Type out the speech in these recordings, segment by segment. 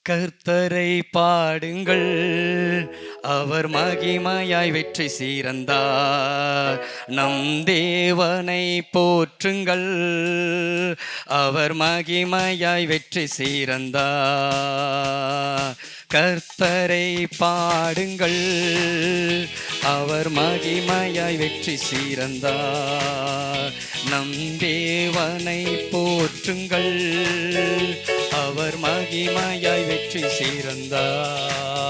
கர்த்தரை பாடுங்கள், அவர் மகிமையாய் வெற்றி சீரந்தார். நம் தேவனை போற்றுங்கள், அவர் மகிமையாய் வெற்றி சீரந்தார். கர்த்தரை பாடுங்கள், அவர் மகிமையாய் வெற்றி சீரந்தார். நம் தேவனை போற்றுங்கள், அவர் மகிமையாய் வெற்றி சீரந்தார்.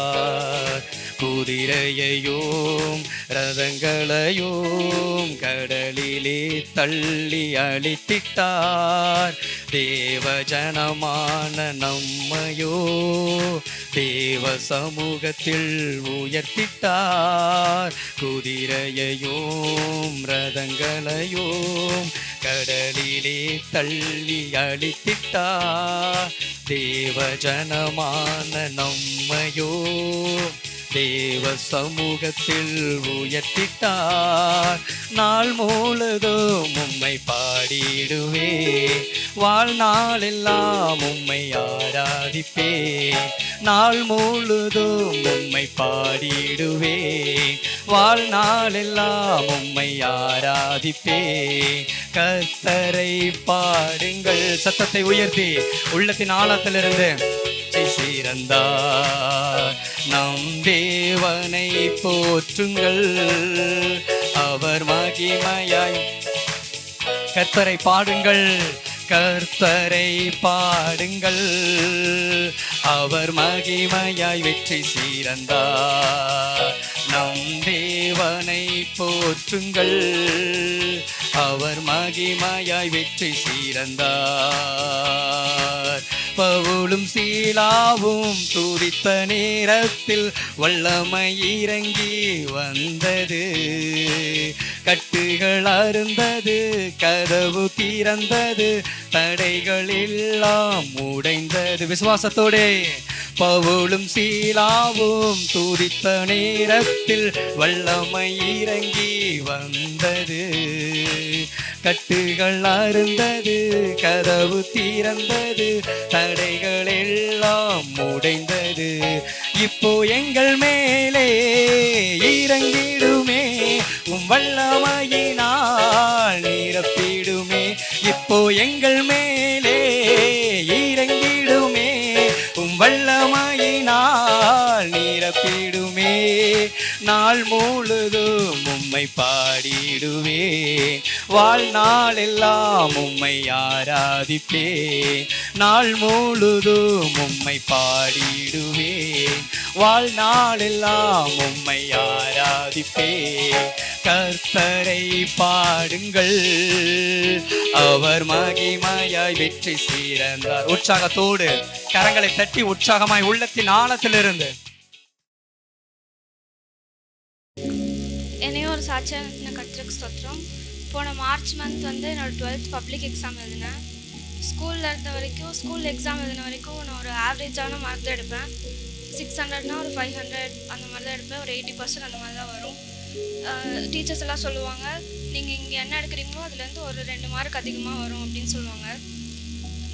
குதிரையையும் ரதங்களையும் கடலிலே தள்ளி அழித்திட்டார். தேவ ஜனமான நம்மையோ தேவ சமூகத்தில் உயர்த்திட்டார். குதிரையையும் ரதங்களையும் கடலிலே தள்ளி அழித்திட்டார். தேவ ஜனமான நம்மையோ தேவ சமூகத்தில் உயர்த்திட்டார். நாள் முழுதும் உம்மை பாடிடுவே, வாழ்நாளெல்லாம் உம்மை ஆராதிப்பே. நாள் முழுதும் உம்மை பாடிடுவே, வாழ்நாளெல்லாம் உம்மை ஆராதிப்பே. கர்த்தரை பாடுங்கள், சத்தத்தை உயர்த்தி உள்ளத்தின் ஆழத்திலிருந்து சீரந்தார். நம் தேவனை போற்றுங்கள், அவர் மகிமையாய். கர்த்தரை பாடுங்கள், கர்த்தரை பாடுங்கள், அவர் மகிமையாய் வெற்றி சீரந்தார். நம் தேவனை போற்றுங்கள், அவர் மகிமையாய் வெற்றி சீரந்தார். பவுலும் சீலாவும் துதித்த நேரத்தில் வல்லமை இறங்கி வந்தது. கட்டுகள் அருந்தது, கதவு திறந்தது, தடைகள் எல்லாம் உடைந்தது. விசுவாசத்தோடே பவுலும் சீலாவும் துதித்த நேரத்தில் வல்லமை இறங்கி வந்தது. கட்டுகள் அருந்தது, கதவு திறந்தது, தடைகள் எல்லாம் உடைந்தது. இப்போ எங்கள் மேலே இறங்கிடுமே, உம் வல்லமையினால் நிரப்பிடுமே. இப்போ எங்கள் மேலே இறங்கிடுமே, உம் வல்லமையினால் நிரப்பிடுமே. நாள் முழுதும் உம்மை பாடிடுவே, வாழ்நாளெல்லாம் உம்மை ஆராதிப்பே. நாள் முழுதும் உம்மை பாடிடுவே, வாழ்நாளெல்லாம் உம்மை ஆராதிப்பே. கர்த்தரை பாடுங்கள், அவர் மகிமையாய் வெற்றி சீரந்தார். உற்சாகத்தோடு கரங்களை தட்டி உற்சாகமாய் உள்ளத்தின் ஆழத்திலிருந்து என்னையும் ஒரு சாட்சியான கர்த்தருக்கு ஸ்தோத்திரம். போன மார்ச் மந்த் வந்து என்னோட 12th பப்ளிக் எக்ஸாம் எழுதினேன். ஸ்கூலில் இருந்த வரைக்கும், ஸ்கூல் எக்ஸாம் எழுதின வரைக்கும் நான் ஒரு ஆவரேஜான மார்க் தான் எடுப்பேன். 600னா ஒரு 500 அந்த மாதிரி தான் எடுப்பேன். ஒரு 80% அந்த மாதிரி தான் வரும். டீச்சர்ஸ் எல்லாம் சொல்லுவாங்க, நீங்கள் இங்கே என்ன எடுக்கிறீங்களோ அதுலேருந்து ஒரு 2 மார்க் அதிகமாக வரும் அப்படின்னு சொல்லுவாங்க.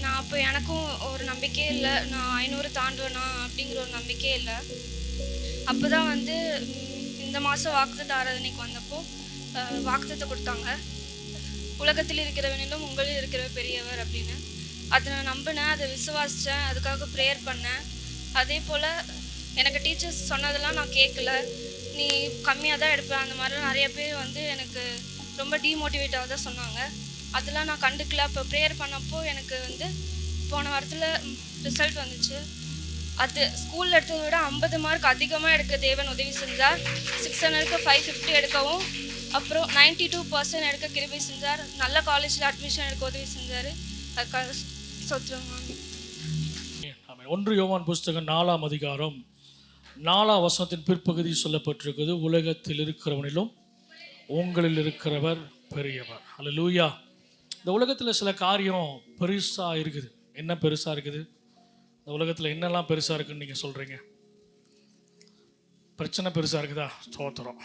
நான் அப்போ எனக்கும் ஒரு நம்பிக்கையே இல்லை, நான் 500 தாண்டுவேனா அப்படிங்கிற ஒரு நம்பிக்கையே இல்லை. அப்போ தான் வந்து இந்த மாதம் வாக்குத்தத்த ஆராதனைக்கு வந்தப்போ வாக்குத்தத்தை கொடுத்தாங்க, உலகத்தில் இருக்கிறவனிலும் உங்களில் இருக்கிற பெரியவர் அப்படின்னு. அதை நான் நம்பினேன், அதை விசுவாசித்தேன், அதுக்காக ப்ரேயர் பண்ணேன். அதே போல் எனக்கு டீச்சர்ஸ் சொன்னதெல்லாம் நான் கேட்கல, நீ கம்மியாக தான் எடுப்பேன் அந்த மாதிரிலாம் நிறைய பேர் வந்து எனக்கு ரொம்ப டீமோட்டிவேட்டாக தான் சொன்னாங்க. அதெல்லாம் நான் கண்டுக்கல. அப்போ ப்ரேயர் பண்ணப்போ எனக்கு வந்து போன வாரத்தில் ரிசல்ட் வந்துச்சு. அது ஸ்கூலில் எடுத்ததை விட 50 மார்க் அதிகமாக எடுக்க தேவன் உதவி செஞ்சார். 600க்கு 550 எடுக்கவும், அப்புறம் 92% எடுக்க கிருபை செஞ்சார். நல்ல காலேஜில் அட்மிஷன் எடுக்க உதவி செஞ்சார். அதுக்காக ஸ்தோத்திரம். 1 யோவான் புஸ்தகம் 4ஆம் அதிகாரம் 4ஆம் வசனத்தின் பிற்பகுதி சொல்லப்பட்டிருக்குது, உலகத்தில் இருக்கிறவனிலும் உங்களில் இருக்கிறவர் பெரியவர். அல்லேலூயா. இந்த உலகத்தில் சில காரியம் பெருசாக இருக்குது. என்ன பெருசாக இருக்குது? இந்த உலகத்தில் என்னெல்லாம் பெருசாக இருக்குன்னு நீங்கள் சொல்கிறீங்க? பிரச்சனை பெருசாக இருக்குதா? ஸ்தோத்திரம்.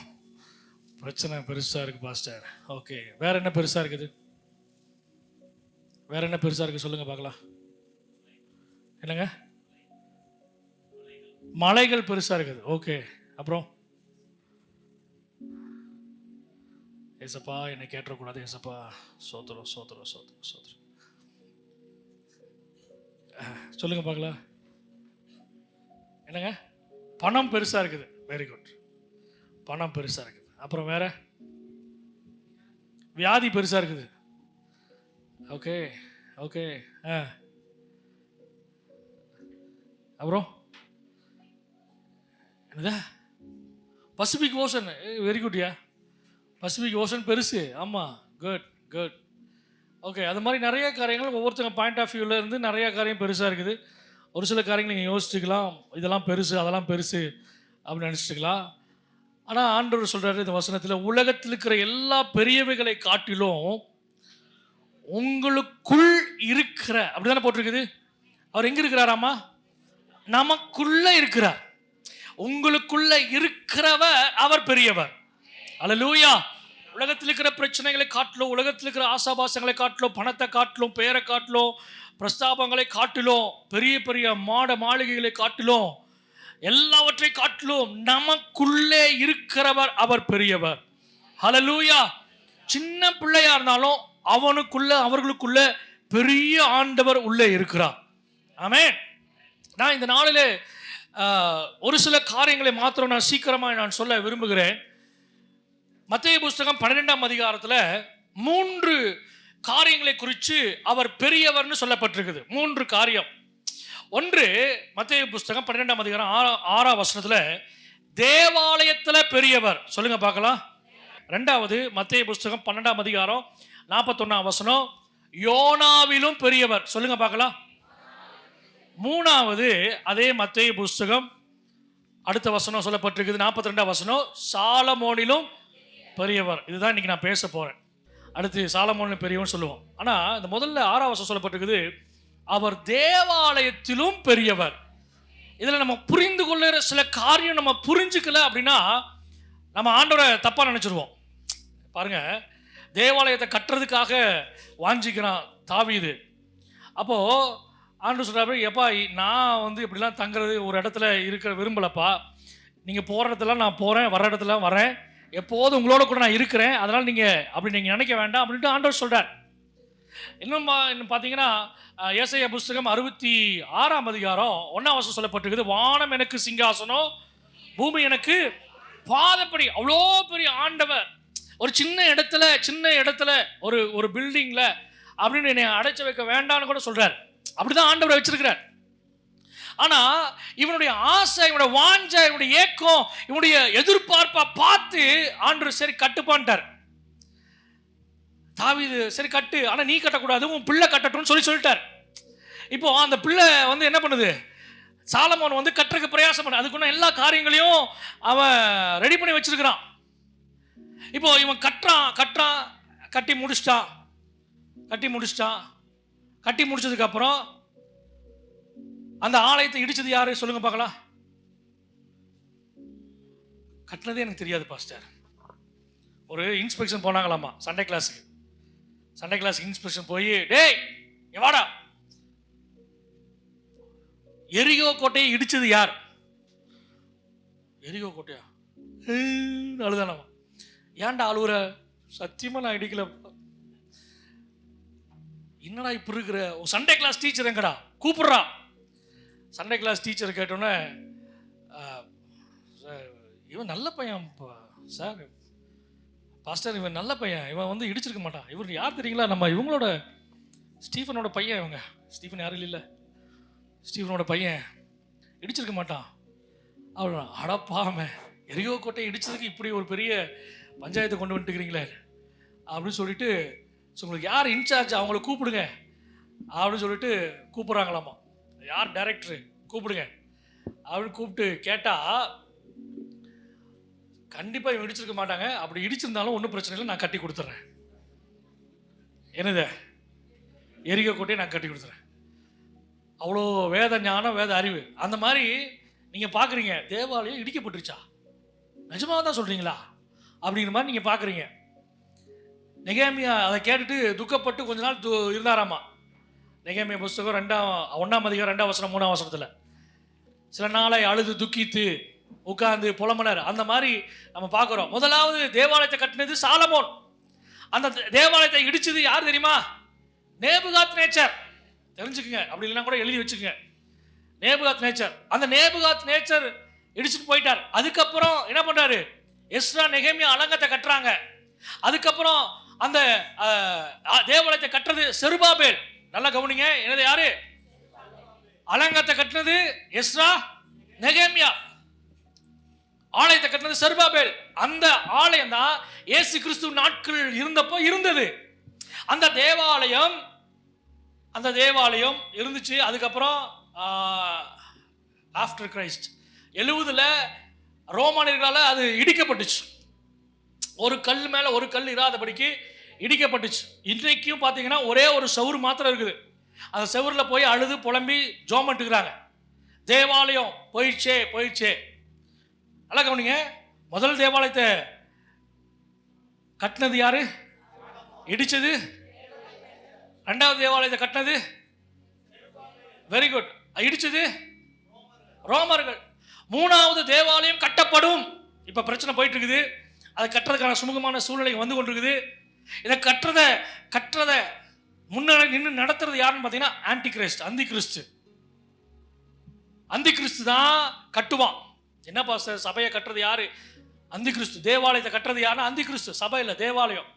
பிரச்சனை பெருசாக இருக்குது பாஸ்டர். ஓகே, வேறு என்ன பெருசாக இருக்குது? வேறு என்ன பெருசாக இருக்குது சொல்லுங்கள் பார்க்கலாம். என்னங்க? மலைகள் பெருசா இருக்குது. ஓகே, அப்புறம் ஏசப்பா என்னை கேட்டக்கூடாது. ஏசப்பா சோத்திரம் சோத்திரம் சோத்திரம் சோத்திரம். சொல்லுங்க பார்க்கலாம். என்னங்க? பணம் பெருசா இருக்குது. வெரி குட், பணம் பெருசா இருக்குது. அப்புறம் வேற? வியாதி பெருசா இருக்குது. Okay okay. அப்புறம் என்னதா? Pacific Ocean. வெரி குட்யா, பசிபிக் ஓஷன் பெருசு. ஆமாம், குட் குட். ஓகே, அது மாதிரி நிறைய காரியங்கள் ஒவ்வொருத்தங்க பாயிண்ட் ஆஃப் வியூவில் இருந்து நிறைய காரியம் பெருசாக இருக்குது. ஒரு சில காரியங்கள் நீங்கள் யோசிச்சுக்கலாம், இதெல்லாம் பெருசு அதெல்லாம் பெருசு அப்படின்னு நினச்சிட்டுக்கலாம். ஆனால் ஆண்டவர் சொல்கிறாரு இந்த வசனத்தில், உலகத்தில் இருக்கிற எல்லா பெரியவைகளை காட்டிலும் உங்களுக்குள் இருக்கிற, அப்படி தானே போட்டிருக்குது. அவர் எங்கே இருக்கிறாராமா? நமக்குள்ள இருக்கிறார். உங்களுக்குள்ள இருக்கிறவர் அவர் பெரியவர். அல்லேலூயா. உலகத்தில் இருக்கிற பிரச்சனைகளை காட்டிலும், உலகத்தில் இருக்கிற ஆசாபாசங்களை காட்டிலும், பணத்தை காட்டிலும், பெயரை காட்டிலும், பிரஸ்தாபங்களை காட்டிலும், பெரிய பெரிய மாளிகைகளை காட்டிலும், எல்லாவற்றை காட்டிலும் நமக்குள்ளே இருக்கிறவர் அவர் பெரியவர். ஹல்லேலூயா. சின்ன பிள்ளையா இருந்தாலும் அவர்களுக்குள்ள பெரிய ஆண்டவர் உள்ளே இருக்கிறார். ஆமென். நான் இந்த நாளிலே ஒரு சில காரியங்களை மாத்திரம் நான் சீக்கிரமாக நான் சொல்ல விரும்புகிறேன். மத்தேயு புஸ்தகம் 12ஆம் அதிகாரத்தில் 3 காரியங்களை குறித்து அவர் பெரியவர்னு சொல்லப்பட்டிருக்குது. 3 காரியம். ஒன்று, மத்தேயு புஸ்தகம் 12ஆம் அதிகாரம் 6ஆம் வசனத்தில் தேவாலயத்தில் பெரியவர். சொல்லுங்க பார்க்கலாம். 2வது மத்தேயு புஸ்தகம் 12ஆம் அதிகாரம் 41ஆம் வசனம், யோனாவிலும் பெரியவர். சொல்லுங்க பார்க்கலாம். 3வது அதே மத்தேயு புஸ்தகம் அடுத்த வசனம் சொல்லப்பட்டிருக்குது, 42ஆம் வசனம், சாலமோனிலும் பெரியவர். இதுதான் இன்னைக்கு நான் பேச போறேன். அடுத்து சாலமோனிலும் பெரியவன் சொல்லுவோம். ஆனால் இந்த முதல்ல 6ஆம் வசனம் சொல்லப்பட்டிருக்குது, அவர் தேவாலயத்திலும் பெரியவர். இதில் நம்ம புரிந்து கொள்ளுற சில காரியம் நம்ம புரிஞ்சுக்கல அப்படின்னா நம்ம ஆண்டவரை தப்பாக நினச்சிருவோம். பாருங்க, தேவாலயத்தை கட்டுறதுக்காக வாஞ்சிக்கிறான் தாவீது. அப்போது ஆண்டவர் சொல்கிறாரு, எப்பா நான் இப்படிலாம் தங்குறது ஒரு இடத்துல இருக்கிற விரும்பலப்பா, நீங்கள் போகிற இடத்துல நான் போகிறேன், வர இடத்துல வரேன், எப்போதும் உங்களோட கூட நான் இருக்கிறேன், அதனால் நீங்கள் அப்படி நீங்கள் நினைக்க வேண்டாம் அப்படின்ட்டு ஆண்டவர் சொல்கிறார். இன்னும் பார்த்தீங்கன்னா ஏசாயா புஸ்தகம் 66ஆம் அதிகாரம் 1ஆம் வசனம் சொல்லப்பட்டிருக்குது, வானம் எனக்கு சிங்காசனம், பூமி எனக்கு பாதப்படி. அவ்வளோ பெரிய ஆண்டவர் ஒரு சின்ன இடத்துல ஒரு பில்டிங்கில் அப்படின்னு என்னை அடைச்சி வைக்க வேண்டாம்னு கூட சொல்கிறார். அப்படிதான் ஆண்டவரை வச்சிருக்கிறார். ஆனால் இவனுடைய ஆசை, இவனுடைய வாஞ்சை, இவனுடைய ஏக்கம், இவனுடைய எதிர்பார்ப்பை பார்த்து ஆண்டவர் சரி கட்டுப்பான்ட்டார். தாவீது சரி கட்டு, ஆனால் நீ கட்டக்கூடாது, உன் பிள்ளை கட்டட்டும்னு சொல்லிட்டார். இப்போ அந்த பிள்ளை என்ன பண்ணுது? சாலமோன் கட்டுறதுக்கு பிரயாசம் பண்ண, அதுக்குள்ள எல்லா காரியங்களையும் அவன் ரெடி பண்ணி வச்சிருக்கிறான். இப்போ இவன் கட்டுறான், கட்டி முடிச்சதுக்கு அப்புறம் அந்த ஆலயத்தை இடிச்சது யாரு? சொல்லுங்க பார்க்கலாம். கட்டினதே எனக்கு தெரியாது பாஸ்டர். ஒரு இன்ஸ்பெக்ஷன் போனாங்களாமா சண்டே கிளாஸுக்கு இன்ஸ்பெக்ஷன் போய், டேய் எவாடா, எரிகோ கோட்டையை இடிச்சது யார்? எரிகோ கோட்டையா? அழுதானாமா. ஏன்டா அழுவுற? சத்தியமா நான் இடிக்கல. என்னடா இப்படி இருக்கிற? சண்டே கிளாஸ் டீச்சர் எங்கடா? கூப்பிடுறா. சண்டே கிளாஸ் டீச்சர் கேட்டோன்னே, இவன் நல்ல பையன் சார், பாஸ்டர் இவன் நல்ல பையன், இவன் இடிச்சிருக்க மாட்டான். இவர் யார் தெரியுங்களா? நம்ம இவங்களோட ஸ்டீஃபனோட பையன். இவங்க ஸ்டீஃபன் யாரும் இல்லை, ஸ்டீஃபனோட பையன், இடிச்சிருக்க மாட்டான். அவ்வளோ அடப்பாம, எரிகோ கோட்டையை இடிச்சதுக்கு இப்படி ஒரு பெரிய பஞ்சாயத்தை கொண்டு வந்துட்டுக்கிறீங்களே அப்படின்னு சொல்லிட்டு, உங்களுக்கு யார் இன்சார்ஜ் அவங்கள கூப்பிடுங்க அப்படின்னு சொல்லிட்டு கூப்பிட்றாங்களாமா. யார் டைரக்டரு கூப்பிடுங்க அப்படின்னு கூப்பிட்டு கேட்டால், கண்டிப்பாக இவங்க இடிச்சிருக்க மாட்டாங்க, அப்படி இடிச்சிருந்தாலும் ஒன்றும் பிரச்சனை இல்லை, நான் கட்டி கொடுத்துட்றேன். என்னது? எரிகோ கோட்டையை நான் கட்டி கொடுத்துறேன். அவ்வளோ வேத ஞானம், வேத அறிவு. அந்த மாதிரி நீங்கள் பார்க்குறீங்க, தேவாலயம் இடிக்கப்பட்டுருச்சா? நிஜமாக தான் சொல்கிறீங்களா அப்படிங்கிற மாதிரி நீங்கள் பார்க்குறீங்க. நெகேமியா அதை கேட்டுட்டு துக்கப்பட்டு கொஞ்ச நாள் இருந்தாராமா. நெகேமியா புஸ்தகம் 1ஆம் அதிகாரம் 2ஆம் வசனம் 3ஆம் வசனத்தில் சில நாளை அழுது துக்கித்து உட்கார்ந்து புலம்பனர். அந்த மாதிரி நம்ம பார்க்குறோம். முதலாவது தேவாலயத்தை கட்டினது சாலமோன். அந்த தேவாலயத்தை இடிச்சது யார் தெரியுமா? நேபுகாத் நேச்சர். தெரிஞ்சுக்குங்க, அப்படி இல்லைன்னா கூட எழுதி வச்சுக்கோங்க. நேபுகாத் நேச்சர். அந்த நேபுகாத் நேச்சர் இடிச்சுட்டு போயிட்டார். அதுக்கப்புறம் என்ன பண்றாரு? எஸ்ரா நெகேமியா அலங்கத்தை கட்டுறாங்க. அதுக்கப்புறம் அந்த தேவாலயத்தை கட்டுறது செருபாபேல். நல்லா கவனிங்க, என்னது யாரு? அலங்கத்தை கட்டினது எஸ்ரா நெகேமியா, ஆலயத்தை கட்டினது செருபாபேல். அந்த ஆலயம் தான் இயேசு கிறிஸ்து நாட்கள் இருந்தப்போ இருந்தது. அந்த தேவாலயம் இருந்துச்சு. அதுக்கப்புறம் ஆஃப்டர் கிரைஸ்ட் 70ல் ரோமானியர்களால் அது இடிக்கப்பட்டுச்சு. ஒரு கல் மேலே ஒரு கல் இராதபடிக்கு இடிக்கப்பட்டுச்சு. இன்றைக்கும் பார்த்தீங்கன்னா ஒரே ஒரு சவுறு மாத்திரம் இருக்குது. அந்த செவரில் போய் அழுது புலம்பி ஜோமட்டுக்கிறாங்க. தேவாலயம் போயிடுச்சே. நல்லா கவனிங்க, முதல் தேவாலயத்தை கட்டினது யாரு? இடிச்சது. ரெண்டாவது தேவாலயத்தை கட்டினது வெரி குட், இடிச்சது ரோமர்கள். மூணாவது தேவாலயம் கட்டப்படும். இப்ப பிரச்சனை போயிட்டு இருக்குது. அதை கட்டுறதுக்கான சுமூகமான சூழ்நிலை வந்து கொண்டிருக்குது. இதை கட்டுறத முன்னாடி நின்று நடத்துறது யாருன்னு பார்த்தீங்கன்னா ஆன்டி கிறிஸ்ட், அந்தி கிறிஸ்து தான் கட்டுவான். என்ன பாஸ்டர், சபையை கட்டுறது யாரு? அந்தி கிறிஸ்து. தேவாலயத்தை கட்டுறது யாருன்னா அந்தி கிறிஸ்து, சபை இல்லை, தேவாலயம்.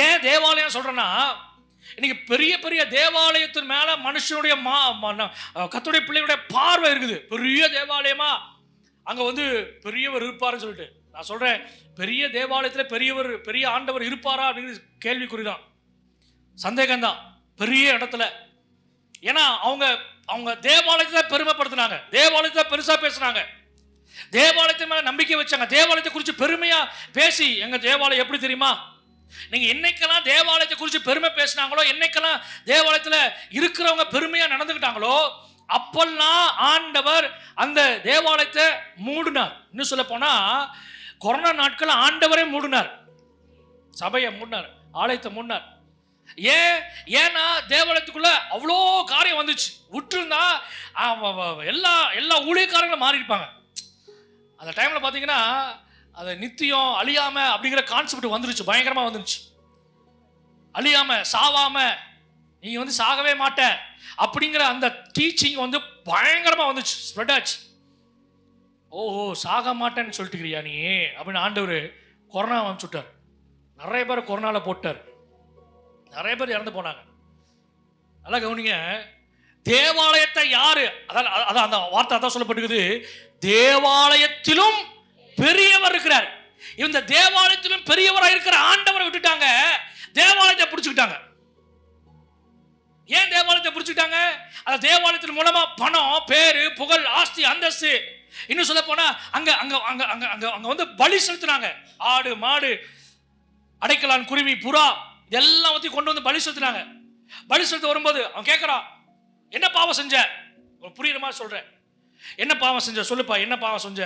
ஏன் தேவாலயம் சொல்றேன்னா, இன்னைக்கு பெரிய பெரிய தேவாலயத்தின் மேல மனுஷனுடைய கர்த்தருடைய பிள்ளைகளுடைய பார்வை இருக்குது. பெரிய தேவாலயமா, அங்க வந்து பெரியவர் இருப்பாருன்னு சொல்லிட்டு நான் சொல்றேன். பெரிய தேவாலயத்தில் பெரிய ஆண்டவர் இருப்பாரா அப்படிங்கிறது கேள்விக்குறிதான், சந்தேகம்தான். பெரிய இடத்துல, ஏன்னா அவங்க தேவாலயத்தை பெருமைப்படுத்தினாங்க, தேவாலயத்தை பெருசா பேசினாங்க, தேவாலயத்தின் மேல நம்பிக்கை வச்சாங்க, தேவாலயத்தை குறித்து பெருமையா பேசி, எங்க தேவாலயம் எப்படி தெரியுமா? நீங்க என்னைக்கெல்லாம் தேவாலயத்தை குறித்து பெருமை பேசினாங்களோ, என்னைக்கெல்லாம் தேவாலயத்தில் இருக்கிறவங்க பெருமையா நடந்துக்கிட்டாங்களோ, அப்பெல்லாம் ஆண்டவர் அந்த தேவாலயத்தை மூடினார். இன்னும் சொல்ல போனா கொரோனா நாட்கள் ஆண்டவரே மூடினார், சபையை மூடினார், ஆலயத்தை மூடினார். ஏன்னா தேவாலயத்துக்குள்ள அவ்வளோ காரியம் வந்துச்சு. விட்டுருந்தா எல்லா ஊழியக்காரங்களும் மாறி இருப்பாங்க. அந்த டைம்ல பாத்தீங்கன்னா அது நித்தியம் அழியாம அப்படிங்கிற கான்செப்ட் வந்துருச்சு, பயங்கரமா வந்துருச்சு. அழியாம சாவாம நீ வந்து சாகவே மாட்ட அப்படிங்கிற அந்த டீச்சிங் வந்து பயங்கரமா வந்துச்சு, ஸ்ப்ரெட் ஆச்சு. ஓஹோ, சாக மாட்டேன்னு சொல்லிட்டுக்கிறியா நீ அப்படின்னு ஆண்டவர் கொரோனா அனுப்பிச்சுட்டார். நிறைய பேர் கொரோனால போட்டார், நிறைய பேர் இறந்து போனாங்க. நல்லா கவனிங்க, தேவாலயத்தை யாரு, அதான் அந்த வார்த்தை தான் சொல்லப்பட்டிருக்குது, தேவாலயத்திலும் பெரியவர் இருக்கிறார். இந்த தேவாலயத்திலும் பெரியவராக இருக்கிற ஆண்டவரை விட்டுட்டாங்க, தேவாலயத்தை பிடிச்சுக்கிட்டாங்க. ஏன் தேவாலயத்தை பிடிச்சுக்கிட்டாங்க? அந்த தேவாலயத்தின் மூலமா பணம், பேரு, புகழ், ஆஸ்தி, அந்தஸ்து, இன்னும் சொல்ல போனா அங்க அங்க அங்க அங்க அங்க அங்க வந்து பலி செலுத்தினாங்க. ஆடு, மாடு, அடைக்கலான், குருவி, புறா இதெல்லாம் வந்து கொண்டு வந்து பலி செலுத்தினாங்க. பலி செலுத்த வரும்போது அவன் கேட்கறான், என்ன பாவம் செஞ்ச? புரியுற மாதிரி சொல்றேன். என்ன பாவம் செஞ்ச சொல்லுப்பா, என்ன பாவம் செஞ்ச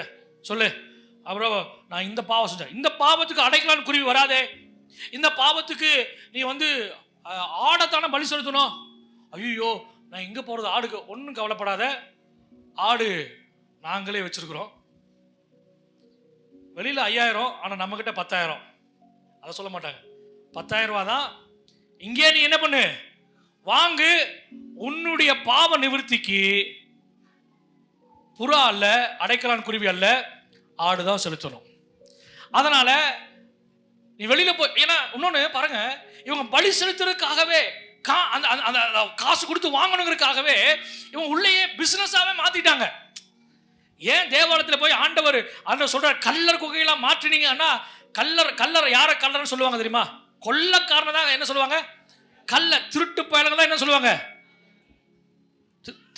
சொல்லு. அப்புறம் நான் இந்த பாவம் செஞ்சேன். இந்த பாவத்துக்கு அடைக்கலான் குருவி வராதே, இந்த பாவத்துக்கு நீ வந்து ஆடைத்தானே பலி செலுத்தணும். ஐயோ, நான் எங்க போறது ஆடுக்கு? ஒன்றும் கவலைப்படாத, ஆடு நாங்களே வச்சிருக்கிறோம். வெளியில 5000, ஆனா நம்ம கிட்ட 10,000. அதை சொல்ல மாட்டாங்க. 10,000 ரூபா தான். இங்கே நீ என்ன பண்ணு, வாங்கு. உன்னுடைய பாவ நிவர்த்திக்கு புறா அல்ல, அடைக்கலான் குருவி அல்ல, ஆடுதான் செலுத்தணும். அதனால நீ வெளியில போய், ஏன்னா இன்னொன்னு பாருங்க, இவங்க பலி செலுத்துறதுக்காகவே அந்த காசு கொடுத்து வாங்கணுங்கிறதுக்காகவே இவங்க உள்ளேயே பிசினஸாவே மாத்திட்டாங்க. ஏன் தேவாலயத்தில் போய் ஆண்டவர் சொல்ற கல்லர் குகையெல்லாம் மாற்றினீங்கன்னா, கல்லர் யார கல்லர்னு சொல்லுவாங்க தெரியுமா? கொள்ளக்காரனை தான் என்ன சொல்லுவாங்க? கல்ல. திருட்டு பயலுங்க தான் என்ன சொல்லுவாங்க?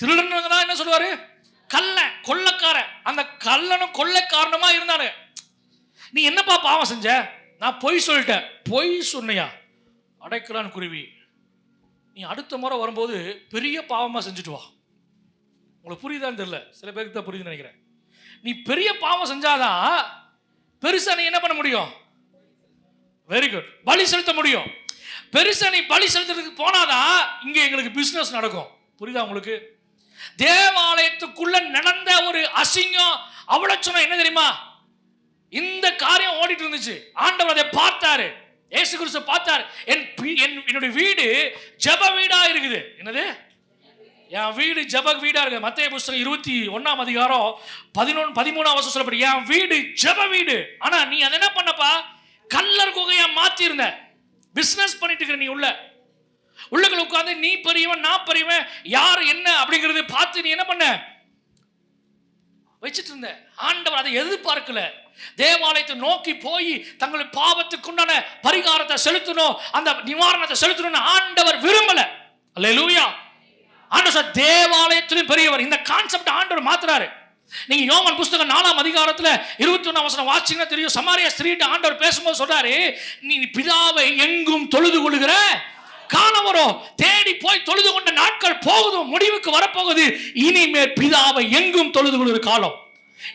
திருடனுங்க தான் என்ன சொல்லுவாரு? கல்ல. கொள்ளக்காரன். அந்த கல்லனும் கொள்ளைக்காரனுமா இருந்தானு. நீ என்னப்பா பாவம் செஞ்ச? நான் பொய் சொல்லிட்டேன். பொய் சொன்னியா? அடைக்கலான் குருவி, நீ அடுத்த முறை வரும்போது பெரிய பாவமா செஞ்சுட்டு வா. உங்களுக்கு புரியுதான்னு தெரியல, சில பேருக்கு தான் புரியுதுன்னு நினைக்கிறேன். நீ பெரிய பாவம் செஞ்சாதான் பெருசா நீ என்ன பண்ண முடியும்? வெரி குட், பலி செலுத்த முடியும். பெருசா நீ பலி செலுத்துறதுக்கு போனாதான் இங்க எங்களுக்கு பிசினஸ் நடக்கும். புரியுதா உங்களுக்கு? தேவாலயத்துக்குள்ள நடந்த ஒரு அசிங்கம் அவலட்சணம் என்ன தெரியுமா? இந்த காரியம் ஓடிட்டு இருந்துச்சு. ஆண்டவர் அதை பார்த்தாரு, இயேசு கிறிஸ்து பார்த்தார். என்னுடைய வீடு ஜெப வீடா இருக்குது. என்னது? என் வீடு ஜெப வீடா இருக்குது. மத்தேயு புத்தகம் 21 அதிகாரம் 13 வசனம் சொல்லப்படும், என் வீடு ஜெப வீடு. ஆனா நீ அதை என்ன பண்ணப்பா? கல்லர் குகையா மாத்தி இருந்த. பிசினஸ் பண்ணிட்டு இருக்க. நீ உள்ளுக்குள்ள உட்கார்ந்து நீ பெரியவன் நான் பெரியவன் யார் என்ன அப்படிங்கறது பார்த்து நீ என்ன பண்ண வச்சிட்டு இருந்த. ஆண்டவர் அதை எதிர்பார்க்கல. தேவாலயத்தை நோக்கி போய் தங்களுடைய பாவத்துக்கு உண்டான பரிகாரத்தை செலுத்தணும், அந்த நிவாரணத்தை செலுத்தணும் ஆண்டவர் விரும்பல. அல்லேலூயா. ஆண்டவர் தேவாலயத்திலும் பெரியவர். இந்த கான்செப்ட் ஆண்டவர் மாத்துறாரு. நீங்க யோவான் புத்தகம் 4 அதிகாரத்துல 21 வசனம் வாசிச்சீங்கன்னா தெரியும். சமாரியா ஸ்திரீட்ட ஆண்டவர் பேசும்போது சொல்றாரு, நீ பிதாவை எங்கும் தொழுது கொள்ளுகிற காலம் வரும். தேடி போய் தொழுது கொண்ட நாட்கள் போகுதும், முடிவுக்கு வரப்போகுது. இனிமேல் பிதாவை எங்கும் தொழுது கொள்ளுகிற காலம்.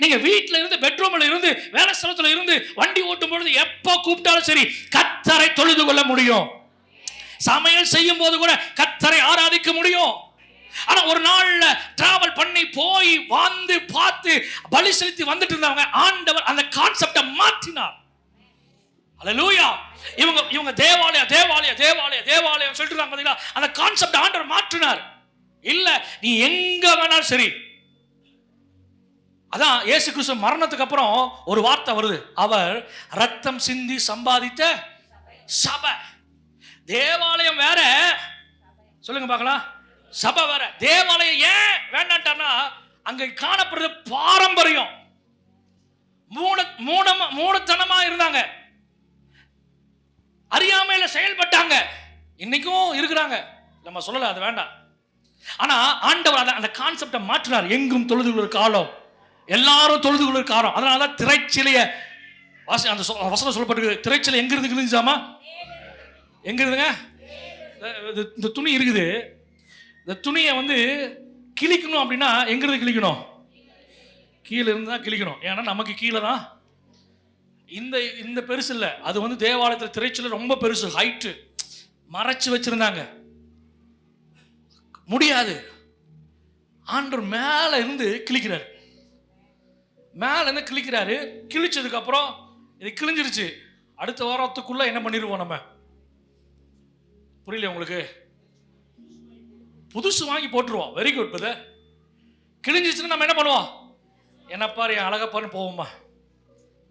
நீங்க வீட்டுல இருந்து, பெட்ரூம்ல இருந்து, வேலை ஸ்தலத்துல இருந்து, வண்டி ஓட்டும் பொழுது எப்ப கூப்பிட்டாலும் சரி கர்த்தரை தொழுது கொள்ள முடியும். சமையல் செய்யும் போது கூட கர்த்தரை ஆராதிக்க முடியும். ஆனா ஒரு நாள்ல டிராவல் பண்ணி போய் வந்து பார்த்து பலி செலுத்தி வந்துட்டு இருந்தவங்க ஆண்டவர் அந்த கான்செப்டை மாற்றினார். அல்லேலூயா. இவங்க தேவாலயம் தேவாலயம் தேவாலயம் தேவாலயம் சொல்லிட்டு பாத்தீங்களா? அந்த கான்செப்ட் ஆண்டவர் மாற்றினார். இல்ல நீ எங்க வேணாலும் சரி. அதான் இயேசு கிறிஸ்து மரணத்துக்கு அப்புறம் ஒரு வார்த்தை வருது, அவர் ரத்தம் சிந்தி சம்பாதித்த சபை. தேவாலயம் வேற, சொல்லுங்க பார்க்கலாம், சபை வேற. தேவாலயம் ஏன் வேண்டாம்னா அங்க காணப்படுறது பாரம்பரியம். மூடத்தனமா இருந்தாங்க, அறியாமையில செயல்பட்டாங்க. இன்னைக்கும் இருக்கிறாங்க, நம்ம சொல்லல, அது வேண்டாம். ஆனா ஆண்டவர் அந்த கான்செப்டை மாற்றினார். எங்கும் தொழுது கொள்ளுகிற காலம், எல்லாரும் தொழுது கொள்ளுகிற காலம். அதனாலதான் திரைச்சிலைய அந்த வசனம் சொல்லப்பட்டிருக்கு. திரைச்சிலை எங்க இருந்து கிழிஞ்சாமா? எங்க இருந்துங்க? இந்த துணி இருக்குது, இந்த துணியை கிழிக்கணும் அப்படின்னா எங்க இருந்து கிழிக்கணும்? கீழே இருந்து தான் கிழிக்கணும். ஏன்னா நமக்கு கீழே தான். இந்த பெருசு இல்லை, அது தேவாலயத்தில் திரைச்சில ரொம்ப பெருசு, ஹைட்டு, மறைச்சு வச்சிருந்தாங்க, முடியாது. ஆண்டவர் மேல இருந்து கிழிக்கிறாரு, மேல இருந்து கிழிக்கிறாரு. கிழிச்சதுக்கு அப்புறம் இது கிழிஞ்சிருச்சு. அடுத்த வாரத்துக்குள்ள என்ன பண்ணிடுவோம் நம்ம? புரியல உங்களுக்கு? புதுசு வாங்கி போட்டுருவோம். Very good brother. கிழிஞ்சிச்சுன்னு நம்ம என்ன பண்ணுவோம்? என்னப்பாரு என் அழகப்பான்னு போவோமா?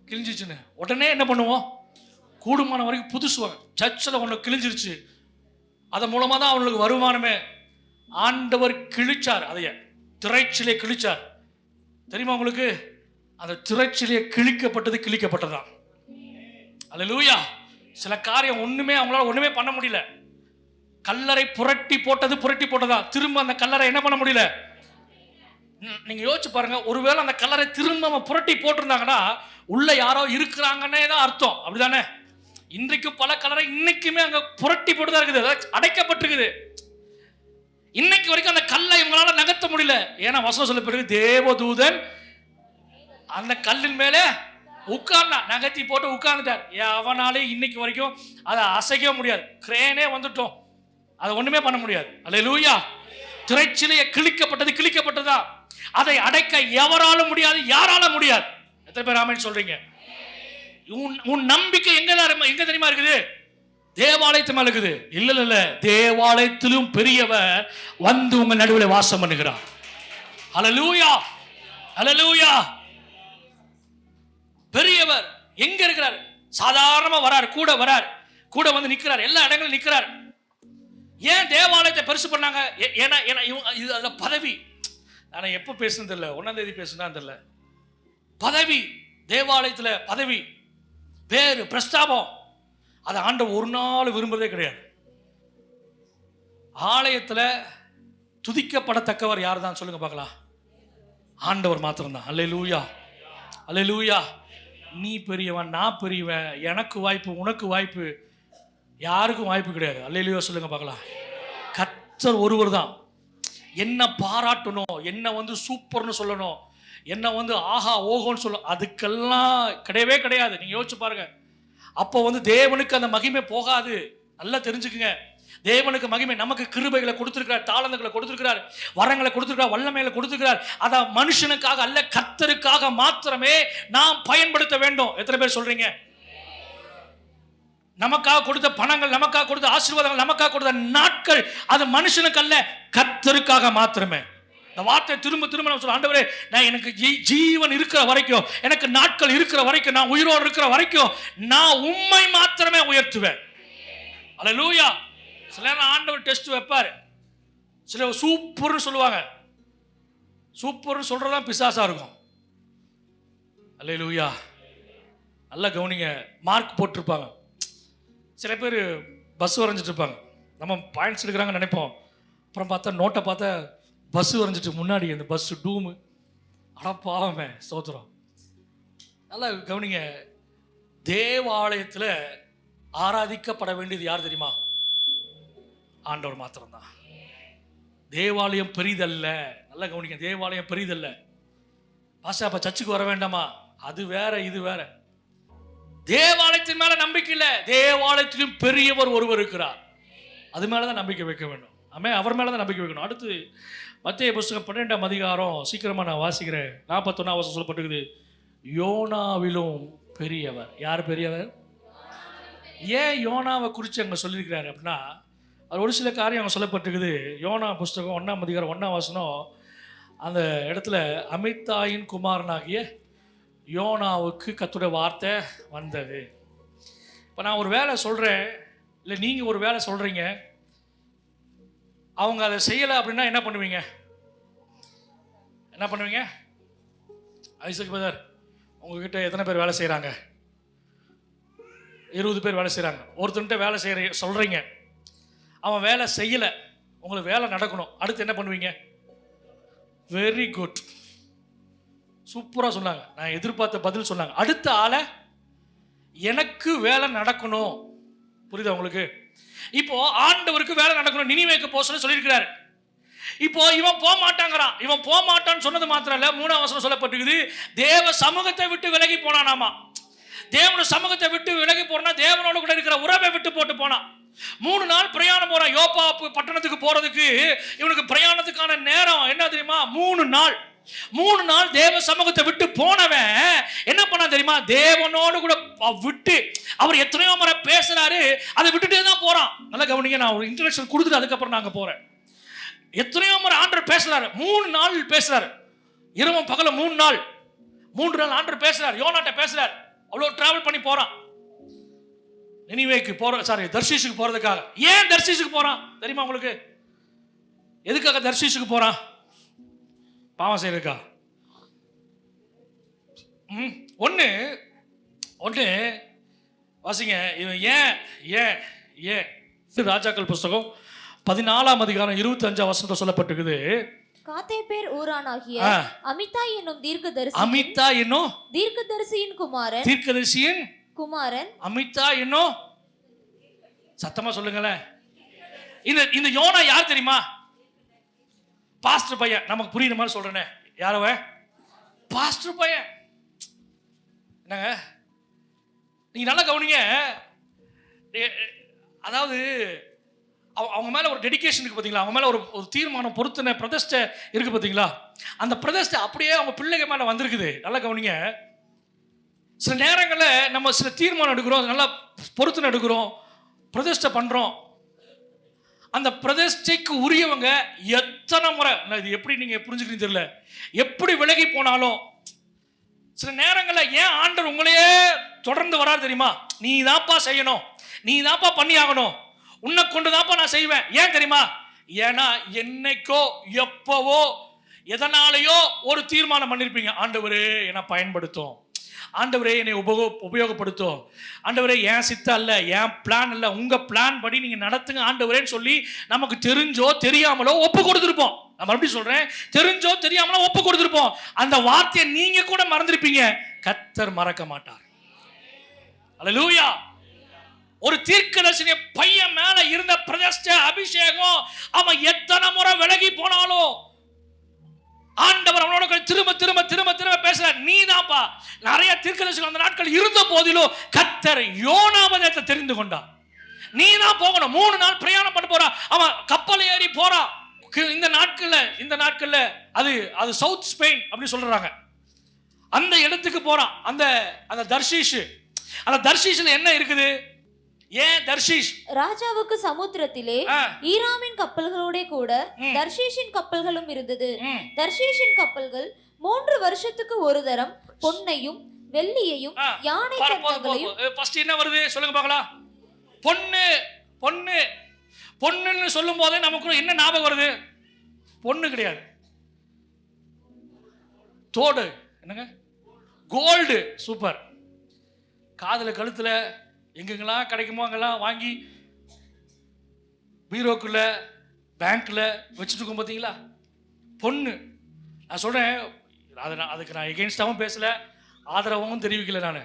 கிழிஞ்சிச்சுன்னு உடனே என்ன பண்ணுவோம்? கூடுமான வரைக்கும் புதுசு வாங்க. சர்ச்சில் ஒன்று கிழிஞ்சிருச்சு, அதன் மூலமாக தான் அவங்களுக்கு வருமானமே. ஆண்டவர் கிழிச்சார், அதைய திரைச்சிலே கிழிச்சார். தெரியுமா உங்களுக்கு? அந்த திரைச்சிலே கிழிக்கப்பட்டதான். அல்லேலூயா. சில காரியம் அவங்களால ஒண்ணுமே பண்ண முடியல. கல்லறை புரட்டி போட்டதா திரும்ப அந்த கல்லறை என்ன பண்ண முடியல. நீங்க யோசிச்சு பாருங்க, ஒருவேளை அந்த கல்லறை திரும்ப புரட்டி போட்டிருந்தாங்கன்னா உள்ள யாரோ இருக்கிறாங்கன்னே தான் அர்த்தம். அப்படிதானே? இன்றைக்கு பல கல்லறை இன்னைக்குமே அங்க புரட்டி போட்டுதான் இருக்குது, அடைக்கப்பட்டிருக்குது. இன்னைக்கு வரைக்கும் அந்த கல்லை இவங்களால நகர்த்த முடியல. ஏன்னா வசனம் சொல்ல பிறகு தேவதூதன் அந்த கல்லின் மேலே உட்கார்ந்தா, நகர்த்தி போட்டு உட்கார்ந்துட்டார். அவனாலே இன்னைக்கு வரைக்கும் அதை அசைக்க முடியாது. கிரேனே வந்துட்டோம், அதை ஒண்ணுமே பண்ண முடியாது. அல்லேலூயா. திரைச்சிலையை கிழிக்கப்பட்டதா, அதை அடைக்க எவராலும் முடியாது, யாரால முடியாது. எத்தனை பேர் ஆமென் சொல்றீங்க? உன் நம்பிக்கை எங்க தெரியுமா இருக்குது? தேவாலயத்து மேல இருக்குது. இல்ல, தேவாலயத்திலும் பெரியவர் உங்க நடுவில் வாசம் பண்ணுகிறார். அல்லேலூயா, அல்லேலூயா. பெரியவர் எங்க இருக்கிறார்? சாதாரணமா வரார், கூட நிக்கிறார், எல்லா இடங்களும் நிக்கிறார். ஏன் தேவாலயத்தை பெருசு பண்ணாங்க? ஏன்னா இது அதுல பதவி. ஆனா எப்ப பேசுனது தெரியல, 1ஆம் தேதி பேசுனா தெரியல. பதவி, தேவாலயத்துல பதவி, பேரு, பிரஸ்தாபம், அதை ஆண்டவர் ஒரு நாள் விரும்புறதே கிடையாது. ஆலயத்துல துதிக்கப்படத்தக்கவர் யார் தான் சொல்லுங்க பார்க்கலாம்? ஆண்டவர் மாத்திரம்தான். அல்லேலூயா, அல்லேலூயா. நீ பெரியவன், நான் பெரியவன், எனக்கு வாய்ப்பு, உனக்கு வாய்ப்பு, யாருக்கும் வாய்ப்பு கிடையாது. அல்லேலூயா சொல்லுங்க பார்க்கலாம். கர்த்தர் ஒருவர் தான். என்ன பாராட்டணும், என்ன சூப்பர்னு சொல்லணும், என்ன ஆஹா ஓஹோன்னு சொல்லணும், அதுக்கெல்லாம் கிடையவே கிடையாது. நீங்க யோசிச்சு பாருங்க. அப்போ தேவனுக்கு அந்த மகிமை போகாது. நல்லா தெரிஞ்சுக்குங்க. தேவனுக்கு மகிமை. நமக்கு கிருபைகளை கொடுத்திருக்கிறார், தாளந்துகளை கொடுத்திருக்கிறார், வரங்களை கொடுத்திருக்கிறார், வல்லமைகளை கொடுத்திருக்கிறார். அதை மனுஷனுக்காக அல்ல, கர்த்தருக்காக மாத்திரமே நாம் பயன்படுத்த வேண்டும். எத்தனை பேர் சொல்றீங்க? நமக்காக கொடுத்த பணங்கள், நமக்காக கொடுத்த ஆசீர்வாதங்கள், நமக்காக கொடுத்த நாட்கள், அது மனுஷனுக்கு அல்ல, கர்த்தருக்காக மாத்திரமே. இந்த வார்த்தை திரும்ப திரும்ப நான் சொல்ல, ஆண்டவரே, நான் எனக்கு ஜீவன் இருக்கிற வரைக்கும், எனக்கு நாட்கள் இருக்கிற வரைக்கும், நான் உயிரோடு இருக்கிற வரைக்கும் நான் உம்மை மாத்திரமே உயர்த்துவேன். அல்லேலூயா. சில நேரம் ஆண்டவர் டெஸ்ட் வைப்பாரு. சில சூப்பர்னு சொல்லுவாங்க. சூப்பர்னு சொல்றதுதான் பிசாசா இருக்கும். அல்லேலூயா. நல்லா கவனிங்க. மார்க் போட்டிருப்பாங்க. சில பேர் பஸ் வரைஞ்சிட்டு இருப்பாங்க. நம்ம பாயிண்ட்ஸ் எடுக்கிறாங்கன்னு நினைப்போம். அப்புறம் பார்த்தா நோட்டை பார்த்தா பஸ் வரைஞ்சிட்டு முன்னாடி அந்த பஸ் டூமு. அடப்பாவமே, ஸ்தோத்திரம். நல்லா கவனிங்க. தேவாலயத்தில் ஆராதிக்கப்பட வேண்டியது யார் தெரியுமா? ஆண்டவர் மாத்திரம்தான். தேவாலயம் பெரிதல்ல. நல்லா கவனிங்க. தேவாலயம் பெரிதல்ல. பாசா அப்ப சர்ச்சுக்கு வர வேண்டாமா? அது வேற, இது வேற. தேவாலயத்தின் மேல நம்பிக்கை இல்லை. தேவாலயத்திலும் பெரியவர் ஒருவர் இருக்கிறார். அது மேலதான் நம்பிக்கை வைக்க வேண்டும். அவர் மேலதான் நம்பிக்கை வைக்கணும். அடுத்து மத்தேயு புத்தகம் 12ஆம் அதிகாரம், சீக்கிரமா நான் வாசிக்கிறேன். 41ஆம் வசனம் சொல்லப்பட்டிருக்குது, யோனாவிலும் பெரியவர். யார் பெரியவர்? ஏன் யோனாவை குறித்து அங்கே சொல்லியிருக்கிறாரு அப்படின்னா, அது ஒரு சில காரியம் அங்கே சொல்லப்பட்டிருக்குது. யோனா புஸ்தகம் 1ஆம் அதிகாரம் 1ஆம் வசனம், அந்த இடத்துல அமித்தாயின் குமாரனாகிய யோனாவுக்கு கர்த்தருடைய வார்த்தை வந்தது. இப்போ நான் ஒரு வேலை சொல்கிறேன், இல்லை நீங்கள் ஒரு வேலை சொல்கிறீங்க, அவங்க அதை செய்யலை அப்படின்னா என்ன பண்ணுவீங்க? என்ன பண்ணுவீங்க? ஐசக் பிரதர், உங்ககிட்ட எத்தனை பேர் வேலை செய்கிறாங்க? 20 பேர் வேலை செய்கிறாங்க. ஒருத்தன்ட்ட வேலை செய்கிற சொல்கிறீங்க, அவன் வேலை செய்யலை, உங்களுக்கு வேலை நடக்கணும். அடுத்து என்ன பண்ணுவீங்க? வெரி குட், சூப்பராக சொன்னாங்க, நான் எதிர்பார்த்த பதில் சொன்னாங்க. அடுத்த ஆளை எனக்கு வேலை நடக்கணும். புரியுதா உங்களுக்கு? இப்போ ஆண்டவருக்கு வேலை நடக்கணும். நினிவேக்கு போக சொல்லியிருக்கிறாரு. இப்போ இவன் போக மாட்டாங்கிறான். இவன் போக மாட்டான்னு சொன்னது மாத்திரம் இல்ல, 3ஆம் வசனம் சொல்லப்பட்டிருக்குது, தேவ சமூகத்தை விட்டு விலகி போனானாமா. தேவனுடைய சமூகத்தை விட்டு விலகி போனா தேவனோடு கூட இருக்கிற உறவை விட்டு போட்டு போனான். 3 நாள் பிரயாணம் போறான். யோப்பா பட்டணத்துக்கு போறதுக்கு இவனுக்கு பிரயாணத்துக்கான நேரம் என்ன தெரியுமா? 3 நாள். 3 நாள் தேவ சமூகத்தை விட்டு போனவன் என்ன பண்ணா தெரியுமா? தேவனோடு கூட விட்டு, அவர் எத்தனையோ முறை பேசுறாரு, அதை விட்டுட்டே தான் போறான். நல்லா கவனிங்க, நான் ஒரு இன்ட்ரோடக்ஷன் கொடுத்துட்டு அதுக்கப்புறம் நாங்க போறேன். எத்தனையோ முறை ஆண்டவர் பேசுறாரு, 3 நாள் பேசுறாரு, இரவும் பகலும் 3 நாள். 3 நாள் ஆண்டவர் பேசுறாரு, யோனாட்ட பேசுறாரு. அவ்வளோ டிராவல் பண்ணி போறான் நினிவேக்கு தர்ஷீஷுக்கு போறதுக்காக. ஏன் தர்ஷீஷுக்கு போறான் தெரியுமா உங்களுக்கு? எதுக்காக தர்ஷீஷுக்கு போறான்? பாவம் செய்யறதுக்கா? ஒன்று வாசிங்க. இவன் ஏன் ராஜாக்கள் புஸ்தகம் 14ஆம் அதிகாரம் 25ஆம் வசனத்துல சொல்லப்பட்டிருக்குது, காத்தேப்பேர் ஊரானாகிய அமித்தாய் என்னும் தீர்க்கதரிசியின் குமாரன் அமித்தா என்னும் சத்தமா சொல்லுங்களேன். இந்த யோனா யார் தெரியுமா? பாஸ்டர் பையன். நமக்கு புரியுற மாதிரி சொல்றேனே, யாரவ? பாஸ்டர் பையன். என்னங்க, நீங்க நல்லா கவனிங்க. அதாவது அவங்க மேல ஒரு டெடிகேஷன் இருக்கு பாத்தீங்களா? அவங்க மேல ஒரு தீர்மானம், பொருத்தனை, பிரதிஷ்டை இருக்கு பாத்தீங்களா? அந்த பிரதிஷ்டை அப்படியே அவங்க பிள்ளைங்க மேல வந்திருக்குது. நல்லா கவனிங்க. சில நேரங்களில் நம்ம சில தீர்மானம் எடுக்கிறோம், நல்லா பொருத்தனை எடுக்கிறோம், பிரதிஷ்டை பண்றோம். அந்த பிரதிஷ்டைக்கு உரியவங்க எத்தனை முறை, இது எப்படி நீங்க புரிஞ்சுக்கிறீங்க தெரியல, எப்படி விலகி போனாலும் சில நேரங்களில் ஏன் ஆண்டவர் உங்களையே தொடர்ந்து வராரு தெரியுமா? நீ தான்ப்பா செய்யணும், நீ தான்ப்பா பண்ணி ஆகணும், உன்னை கொண்டு தான்ப்பா நான் செய்வேன். ஏன் தெரியுமா? ஏன்னா என்னைக்கோ எப்பவோ எதனாலேயோ ஒரு தீர்மானம் பண்ணிருப்பீங்க, ஆண்டவரே என்னை பயன்படுத்தும், ஆண்டவரே என்னை உபயோகப்படுத்தும், ஆண்டவரே என் சித்த அல்ல, என் பிளான் அல்ல, உங்க பிளான் படி நீங்க நடத்துங்க ஆண்டவரேன்னு சொல்லி நமக்கு தெரிஞ்சோ தெரியாமலோ ஒப்பு கொடுத்துருப்போம். நான் மறுபடியும் சொல்றேன், தெரிஞ்சோ தெரியாமலோ ஒப்பு கொடுத்துருப்போம். அந்த வார்த்தையை நீங்க கூட மறந்துருப்பீங்க, கர்த்தர் மறக்க மாட்டார். அல்லேலூயா. ஒரு தீர்க்கதரிசி பையன் மேல இருந்த பிரதிஷ்டை, அபிஷேகம், அவன் எத்தனை முறை விலகி போனாலும் ஆண்டவர் அவனோட திரும்ப திரும்ப திரும்ப திரும்ப பேசுறார், நீ தான்ப்பா. நிறைய தீர்க்கதரிசிகள் அந்த நாட்கள் இருந்த போதிலும் கர்த்தர் யோனாவை தெரிந்து கொண்டார். நீ தான் போகணும். 3 நாள் பிரயாணம் பண்ண போறான். அவன் கப்பல் ஏறி போறான். இந்த நாட்கள்ல அது சவுத் ஸ்பெயின் அப்படி சொல்றாங்க. அந்த இடத்துக்கு போறான். அந்த தர்ஷீஷ், அந்த தர்ஷீஷ்ல என்ன இருக்குது? ஏன் தர்ஷீஷ்? ராஜாவுக்கு சமுத்திரத்திலே ஈராமின் கப்பல்களோட கூட தர்ஷீஷின் கப்பல்களும் இருந்தது. தர்ஷீஷின் கப்பல்கள் 3 வருஷத்துக்கு ஒரு தரம் பொன்னையும் வெள்ளியையும் யானை தந்தங்களையும். ஃபர்ஸ்ட் என்ன வருது சொல்லுங்க பார்க்கலாம். பொன்னுன்னு சொல்லும் போதே நமக்கு என்ன ஞாபகம் வருது? பொண்ணு கிடையாது, தோடு. என்னங்க? கோல்டு. சூப்பர். காதுல கழுத்துல எங்கெங்கெல்லாம் கிடைக்குமோ அங்கெல்லாம் வாங்கி பீரோக்குள்ள பேங்க்ல வச்சுட்டு இருக்கோம் பார்த்தீங்களா? பொண்ணு. நான் சொல்றேன், அதுக்கு நான் எகெயின்ஸ்டாகவும் பேசல, ஆதரவும் தெரிவிக்கல. நான்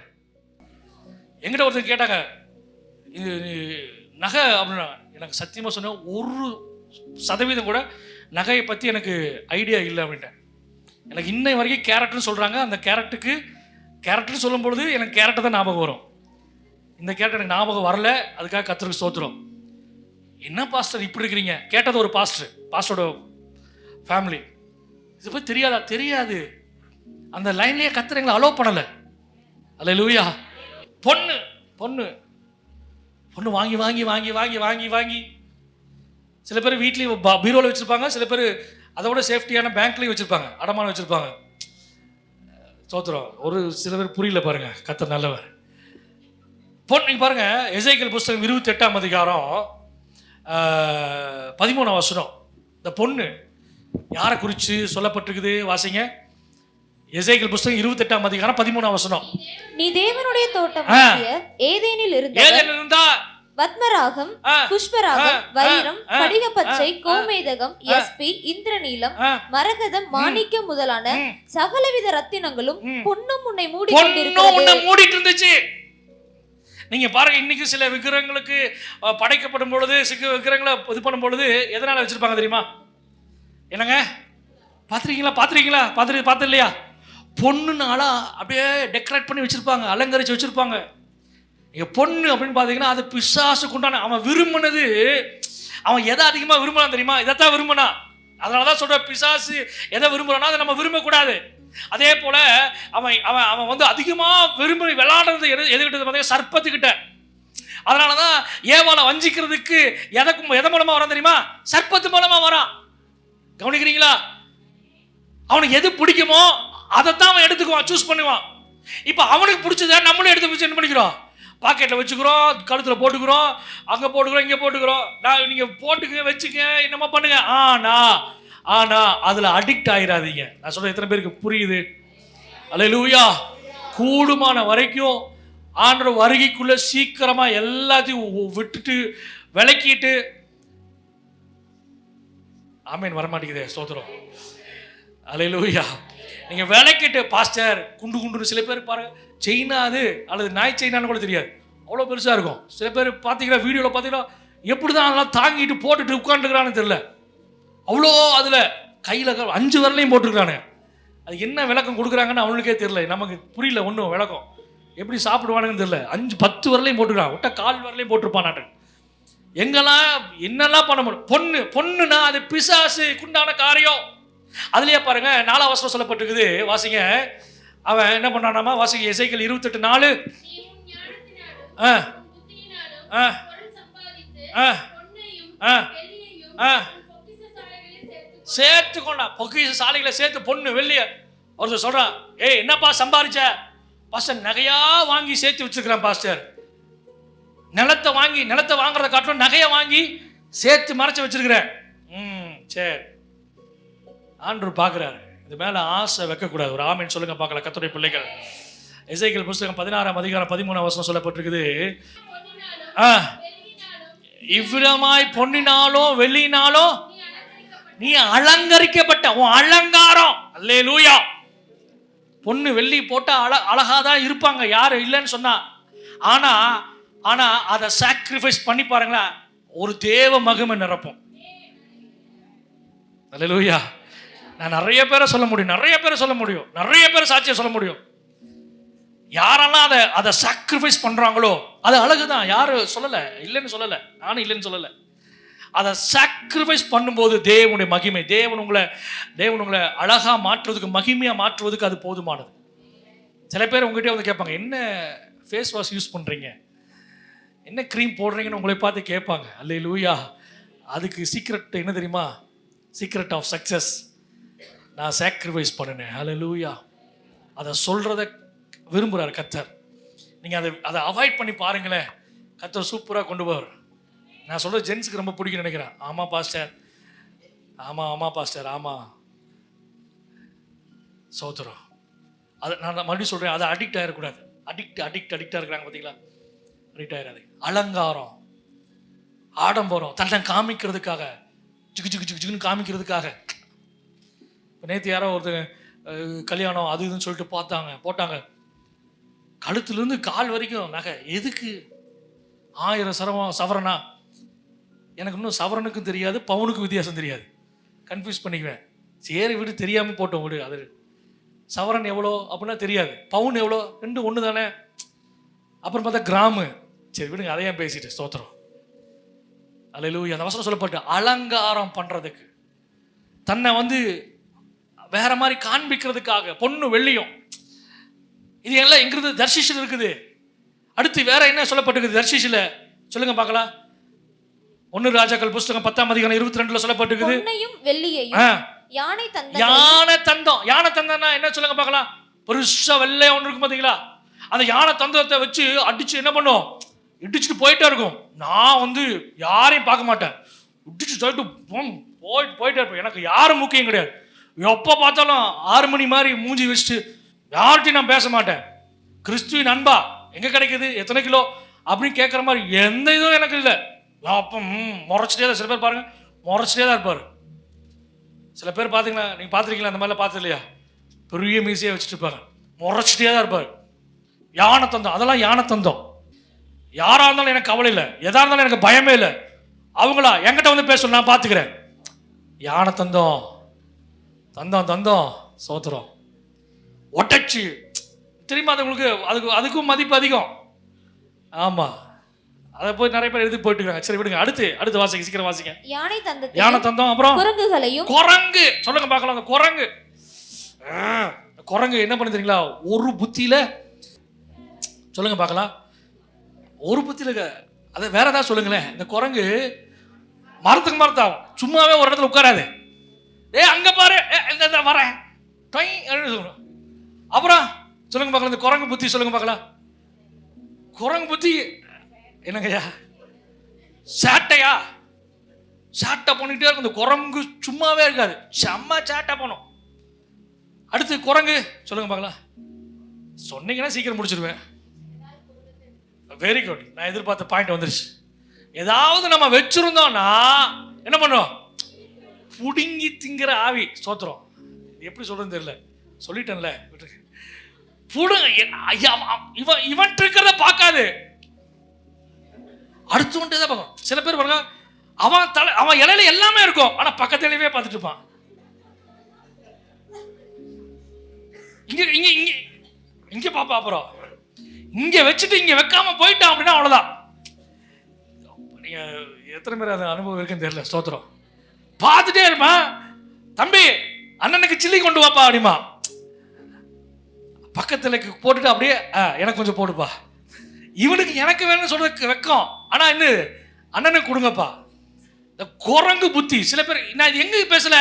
எங்கிட்ட ஒருத்தர் கேட்டாங்க, இது நகை அப்படின்னா, எனக்கு சத்தியமாக சொன்ன 1% கூட நகையை பற்றி எனக்கு ஐடியா இல்லை அப்படின்ட்டேன். எனக்கு இன்னை வரைக்கும் கேரட்னு சொல்கிறாங்க. அந்த கேரட்னு சொல்லும் பொழுது எனக்கு கேரட்டை தான் ஞாபகம் வரும். இந்த கேரட் எனக்கு ஞாபகம் வரல. அதுக்காக கர்த்தருக்கு ஸ்தோத்திரம். என்ன பாஸ்டர் இப்படி இருக்கிறீங்க? கேட்டது ஒரு பாஸ்டரோட ஃபேமிலி. இது போய் தெரியாதா? தெரியாது. அந்த லைன்லேயே கர்த்தர் எங்களை அலோவ் பண்ணலை. அல்லேலூயா. பொண்ணு வாங்கி சில பேர் வீட்லேயும் பீரோவில் வச்சுருப்பாங்க. சில பேர் அதோட சேஃப்டியான பேங்க்லேயும் வச்சுருப்பாங்க, அடமானம் வச்சுருப்பாங்க. ஸ்தோத்திரம். சில பேர் புரியல பாருங்க, கர்த்தர் நல்லவர். பொண்ணு பாருங்க, எசேக்கியேல் புஸ்தகம் 28ஆம் அதிகாரம் 13ஆம் வசனம். இந்த பொண்ணு யாரை குறித்து சொல்லப்பட்டிருக்குது? வாசிங்க. எசேக்கியேல் புஸ்தகம் 28ஆம் அதிகாரம் 13ஆம் வசனம். நீ தேவனுடைய தோட்டம் ஏதேனில் இருந்தா பத்மராகம், புஷ்பராகம், வைரம், படிக பச்சை, கோமேதகம், யஸ்பி, இந்திரநீலம், மரகதம், மாணிக்கம் முதலான சகலவித ரத்தினங்களும் பொன்னும் உன்னை மூடிட்டு இருந்துச்சு. நீங்க பாருங்க, இன்னைக்கு சில விக்கிரகங்களுக்கு படைக்கப்படும் பொழுது, சில விக்கிரகங்களை இது பண்ணும் பொழுது எதனால வச்சிருப்பாங்க தெரியுமா? என்னங்க பாத்திருக்கீங்களா? பார்த்து இல்லையா? பொண்ணுனால அப்படியே டெக்கரேட் பண்ணி வச்சிருப்பாங்க, அலங்கரிச்சு வச்சிருப்பாங்க. இங்க பொண்ணு அப்படின்னு பாத்தீங்கன்னா அது பிசாசுக்கு உண்டான, அவன் விரும்பினது. அவன் எதை அதிகமா விரும்பலாம் தெரியுமா? இதைத்தான் விரும்பினா. அதனாலதான் சொல்ற, பிசாசு எதை விரும்புறானா அதை நம்ம விரும்பக்கூடாது. அதே போல அவன் வந்து அதிகமா விரும்பி விளையாடுறது எதுக்கிட்ட பார்த்தீங்கன்னா சர்ப்பத்துக்கிட்ட. அதனாலதான் ஏவாளை வஞ்சிக்கிறதுக்கு எதை மூலமா வரான் தெரியுமா? சர்ப்பத்து மூலமா வரான். கவனிக்கிறீங்களா? அவனுக்கு எது பிடிக்குமோ அதைத்தான் அவன் எடுத்துக்குவான், சூஸ் பண்ணுவான். இப்ப அவனுக்கு பிடிச்சத நம்மளும் எடுத்து என்ன பண்ணிக்கிறோம்? பாக்கெட்ல வச்சுக்கிறோம், கழுத்துல போட்டுக்கிறோம், அங்க போட்டுக்கிறோம், இங்க போட்டுக்கிறோம். நீங்க போட்டுக்க வச்சுக்க, என்னமா பண்ணுங்க. ஆனா அதுல அடிக்ட் ஆயிராதீங்க. நான் சொல்ற எத்தனை பேருக்கு புரியுது? அல்லேலூயா. கூடுமான வரைக்கும் ஆண்டவர் வருகைக்குள்ள சீக்கிரமா எல்லாத்தையும் விட்டுட்டு விலக்கிட்டு. ஆமேன். வரமாட்டேங்குதே. ஸ்தோத்திரம். அல்லேலூயா. நீங்க விலக்கிட்டு பாஸ்டர் குண்டுன்னு சில பேர் பாருங்க, செயினா அது அல்லது நாய் செயினான்னு கூட தெரியாது, அவ்வளோ பெருசா இருக்கும். சில பேர் பார்த்தீங்கன்னா வீடியோவில் பார்த்தீங்கன்னா எப்படிதான் அதெல்லாம் தாங்கிட்டு போட்டுட்டு உட்காந்துருக்கிறான்னு தெரியல. அவ்வளோ அதில் கையில் 5 விரலையும் போட்டுருக்கானு. அது என்ன விளக்கம் கொடுக்குறாங்கன்னு அவனுக்கே தெரியல, நமக்கு புரியல ஒன்றும் விளக்கம். எப்படி சாப்பிடுவானுங்கன்னு தெரியல. 5-10 விரலையும் போட்டுருக்கான், விட்ட 1/4 விரலையும் போட்டிருப்பான். நாட்டு எங்கெல்லாம் என்னெல்லாம் பண்ண முடியும்? பொண்ணுனா அது பிசாசு குண்டான காரியம். அதுலயே பாருங்க 4ஆம் வசனம் சொல்லப்பட்டிருக்குது. வாசிங்க. அவன் என்ன பண்ணானாமா? வாசிங்க. எசேக்கியேல் 28:4. சேர்த்துக்கொண்டா பொக்கிஷ சாலைகளை சேர்த்து பொண்ணு வெள்ளிய. ஒருத்தர் சொல்றான், ஏய் என்னப்பா சம்பாதிச்ச? பாஸ்டர் நகையா வாங்கி சேர்த்து வச்சிருக்கிறான் பாஸ்டர். நிலத்தை வாங்குறத காட்டிலும் நகையை வாங்கி சேர்த்து மறைச்சு வச்சிருக்கிறேன். சரி, ஆண்டவர் பார்க்கிறாரு. இது மேல ஆசை வைக்கக்கூடாது. ஒரு ஆமேன் சொல்லுங்க பார்க்கலாம் கர்த்தருடைய பிள்ளைகள். எசேக்கியேல் புஸ்தகம் 16ஆம் அதிகாரம் 13ஆம் வசனம் சொல்லப்பட்டிருக்குது. இவ்விதமாய் பொன்னினாலும் வெள்ளினாலும் நீ அலங்கரிக்கப்பட்ட உன் அலங்காரம். அல்லேலூயா. பொண்ணு வெள்ளி போட்டா அழகாதான் இருப்பாங்க, யாரும் இல்லைன்னு சொன்னா. ஆனா அதை சாக்ரிஃபைஸ் பண்ணி பாருங்களா, ஒரு தேவ மகிமை நிரப்பும். அல்லேலூயா. நான் நிறைய பேரை சொல்ல முடியும், நிறைய பேரை சாட்சியம் சொல்ல முடியும். யாரெல்லாம் அதை சாக்ரிஃபைஸ் பண்றாங்களோ அது அழகுதான், யாரும் சொல்லலை, இல்லைன்னு சொல்லலை, நானும் இல்லைன்னு சொல்லலை. அதை சாக்ரிஃபைஸ் பண்ணும்போது தேவனுடைய மகிமை, தேவன் உங்களை அழகா மாற்றுவதுக்கு, மகிமையா மாற்றுவதுக்கு அது போதுமானது. சில பேர் உங்ககிட்ட வந்து கேட்பாங்க, என்ன ஃபேஸ் வாஷ் யூஸ் பண்றீங்க, என்ன க்ரீம் போடுறீங்கன்னு உங்களை பார்த்து கேட்பாங்க. அல்லேலூயா. அதுக்கு சீக்ரெட் என்ன தெரியுமா? சீக்ரெட் ஆஃப் சக்ஸஸ், நான் சாக்ரிஃபைஸ் பண்ணினேன். அல்லேலூயா. அதை சொல்றத விரும்புகிறார் கர்த்தர். நீங்கள் அதை அவாய்ட் பண்ணி பாருங்களேன், கர்த்தர் சூப்பராக கொண்டு போவார். நான் சொல்கிறது ஜென்ஸுக்கு ரொம்ப பிடிக்கும்னு நினைக்கிறேன். ஆமாம் பாஸ்டர், ஆமாம் பாஸ்டர், ஆமாம் சோதரம். அதை நான் மறுபடியும் சொல்கிறேன், அதை அடிக்ட் ஆகிடக்கூடாது. அடிக்டாக இருக்கிறாங்க பார்த்தீங்களா? அடிக்ட் ஆகிடாது. அலங்காரம், ஆடம்பரம், தன்னை காமிக்கிறதுக்காக, ஜிகுன்னு காமிக்கிறதுக்காக. இப்போ நேற்று யாரோ ஒருத்தங்க கல்யாணம் அது இதுன்னு சொல்லிட்டு போட்டாங்க. கழுத்துலேருந்து கால் வரைக்கும் நகை. எதுக்கு? 1000 சவரனா? எனக்கு இன்னும் சவரனுக்கும் தெரியாது, பவுனுக்கும் வித்தியாசம் தெரியாது, கன்ஃபியூஸ் பண்ணிக்குவேன். சரி விடு, தெரியாமல் போட்டோம் விடு. அது சவரன் எவ்வளோ அப்படின்னா தெரியாது, பவுன் எவ்வளோ, ரெண்டு ஒன்று தானே. அப்புறம் பார்த்தா கிராமு. சரி விடுங்க, அதையும் பேசிட்டு ஸ்தோத்திரம். அல்லேலூயா. அந்த வசனம் சொல்லப்பட்டு அலங்காரம் பண்ணுறதுக்கு, தன்னை வந்து வேற மாதிரி காண்பிக்கிறதுக்காக, பொண்ணு வெள்ளியும் இது எல்லாம் எங்கிறது தர்ஷிஷில் இருக்குது. அடுத்து வேற என்ன சொல்லப்பட்டிருக்குது தர்ஷிஷில்? சொல்லுங்க பார்க்கலாம். 1 ராஜாக்கள் புஸ்தகம் 10ஆம் அதிகாரம் 22 சொல்லப்பட்டிருக்குது. பொன்னையும் வெள்ளியையும் யானை தந்தம். யானை தந்தம்னா என்ன சொல்லுங்க பார்க்கலாம். பெருசா வெள்ளையா ஒன்று இருக்கும் பார்த்தீங்களா? அந்த யானை தந்தத்தை வச்சு அடிச்சு என்ன பண்ணும்? இடிச்சுட்டு போயிட்டே இருக்கும். நான் வந்து யாரையும் பார்க்க மாட்டேன், இடிச்சு போயிட்டே இருப்பேன். எனக்கு யாரும் முக்கியம் கிடையாது. எப்போ பார்த்தாலும் 6 மணி மாதிரி மூஞ்சி வச்சுட்டு யார்கிட்டையும் நான் பேச மாட்டேன். கிறிஸ்துவின் அன்பா எங்கே கிடைக்குது, எத்தனை கிலோ அப்படின்னு கேட்குற மாதிரி எந்த இதுவும் எனக்கு இல்லை. அப்போ முறைச்சிட்டே தான். சில பேர் பாருங்க, முறைச்சிட்டே தான் இருப்பார். சில பேர் பார்த்தீங்களா, நீங்கள் பார்த்துருக்கீங்களா? அந்த மாதிரிலாம் பார்த்து இல்லையா? பெரிய மீசையாக வச்சுட்டு இருப்பாங்க, முறைச்சிட்டே தான் இருப்பார். யானை தந்தம், அதெல்லாம் யானை தந்தம். யாராக இருந்தாலும் எனக்கு கவலை இல்லை, எதாக இருந்தாலும் எனக்கு பயமே இல்லை. அவங்களா என்கிட்ட வந்து பேசணும், நான் பார்த்துக்கிறேன். யானை தந்தம் சோத்திரம். ஒட்டச்சு தெரியுமா? அது உங்களுக்கு அதுக்கும் மதிப்பு அதிகம். ஆமாம், அதை போய் நிறைய பேர் எடுத்து போயிட்டு இருக்காங்க. சரி விடுங்க, அடுத்து வாசிங்க, சீக்கிரம் வாசிங்க. யானை தந்தம், அப்புறம் குரங்கு. சொல்லுங்க பார்க்கலாம். அந்த குரங்கு என்ன பண்ணு தெரியுங்களா? ஒரு புத்தியில சொல்லுங்க பார்க்கலாம். ஒரு புத்தியில அதை வேற ஏதாவது சொல்லுங்களேன். இந்த குரங்கு மரத்துக்கு மரத்தாகும், சும்மாவே ஒரு இடத்துல உட்காராது. அங்க பாரு, இந்த வரேன். அப்புறம் சொல்லுங்க பார்க்கலாம், இந்த குரங்கு புத்தி சொல்லுங்க பார்க்கலாம். குரங்கு புத்தி என்னங்கய்யா? சாட்டை பண்ணிட்டே இருக்கும். இந்த குரங்கு சும்மாவே இருக்காது, செம்ம சாட்டை பண்ணும். அடுத்து குரங்கு சொல்லுங்க பார்க்கலாம். சொன்னீங்கன்னா சீக்கிரம் முடிச்சிருவேன். வெரி குட், நான் எதிர்பார்த்த பாயிண்ட் வந்துருச்சு. ஏதாவது நம்ம வச்சிருந்தோம்னா என்ன பண்ணுவோம்? புடுங்கி திங்கிற ஆவி. சோத்திரம். எப்படி சொல்றதுன்னு தெரியல, சொல்லிட்டேன்ல. இவன் இருக்கிறத பார்க்காது, அடுத்து தான் பார்க்கும். சில பேர் பாருங்க, அவன் இலையில எல்லாமே இருக்கும், ஆனா பக்கத்திலேயே பார்த்துட்டு இருப்பான். இங்க பாப்பா, அப்புறம் இங்க வச்சுட்டு இங்க வைக்காம போயிட்டான் அப்படின்னா அவ்வளவுதான். நீங்க எத்தனை பேர் அது அனுபவம் இருக்குன்னு தெரியல. ஸ்தோத்திரம். பார்த்துட்டே இருப்பான். தம்பி அண்ணனுக்கு சில்லி கொண்டு வாப்பா அப்படிமா, பக்கத்துல போட்டுட்டு அப்படியே எனக்கு கொஞ்சம் போடுப்பா. இவனுக்கு எனக்கு வேணும்னு சொல்றதுக்கு வெக்கம், ஆனா என்ன அண்ணனுக்கு கொடுங்கப்பா. இந்த குரங்கு புத்தி. சில பேர், நான் இது எங்க பேசல,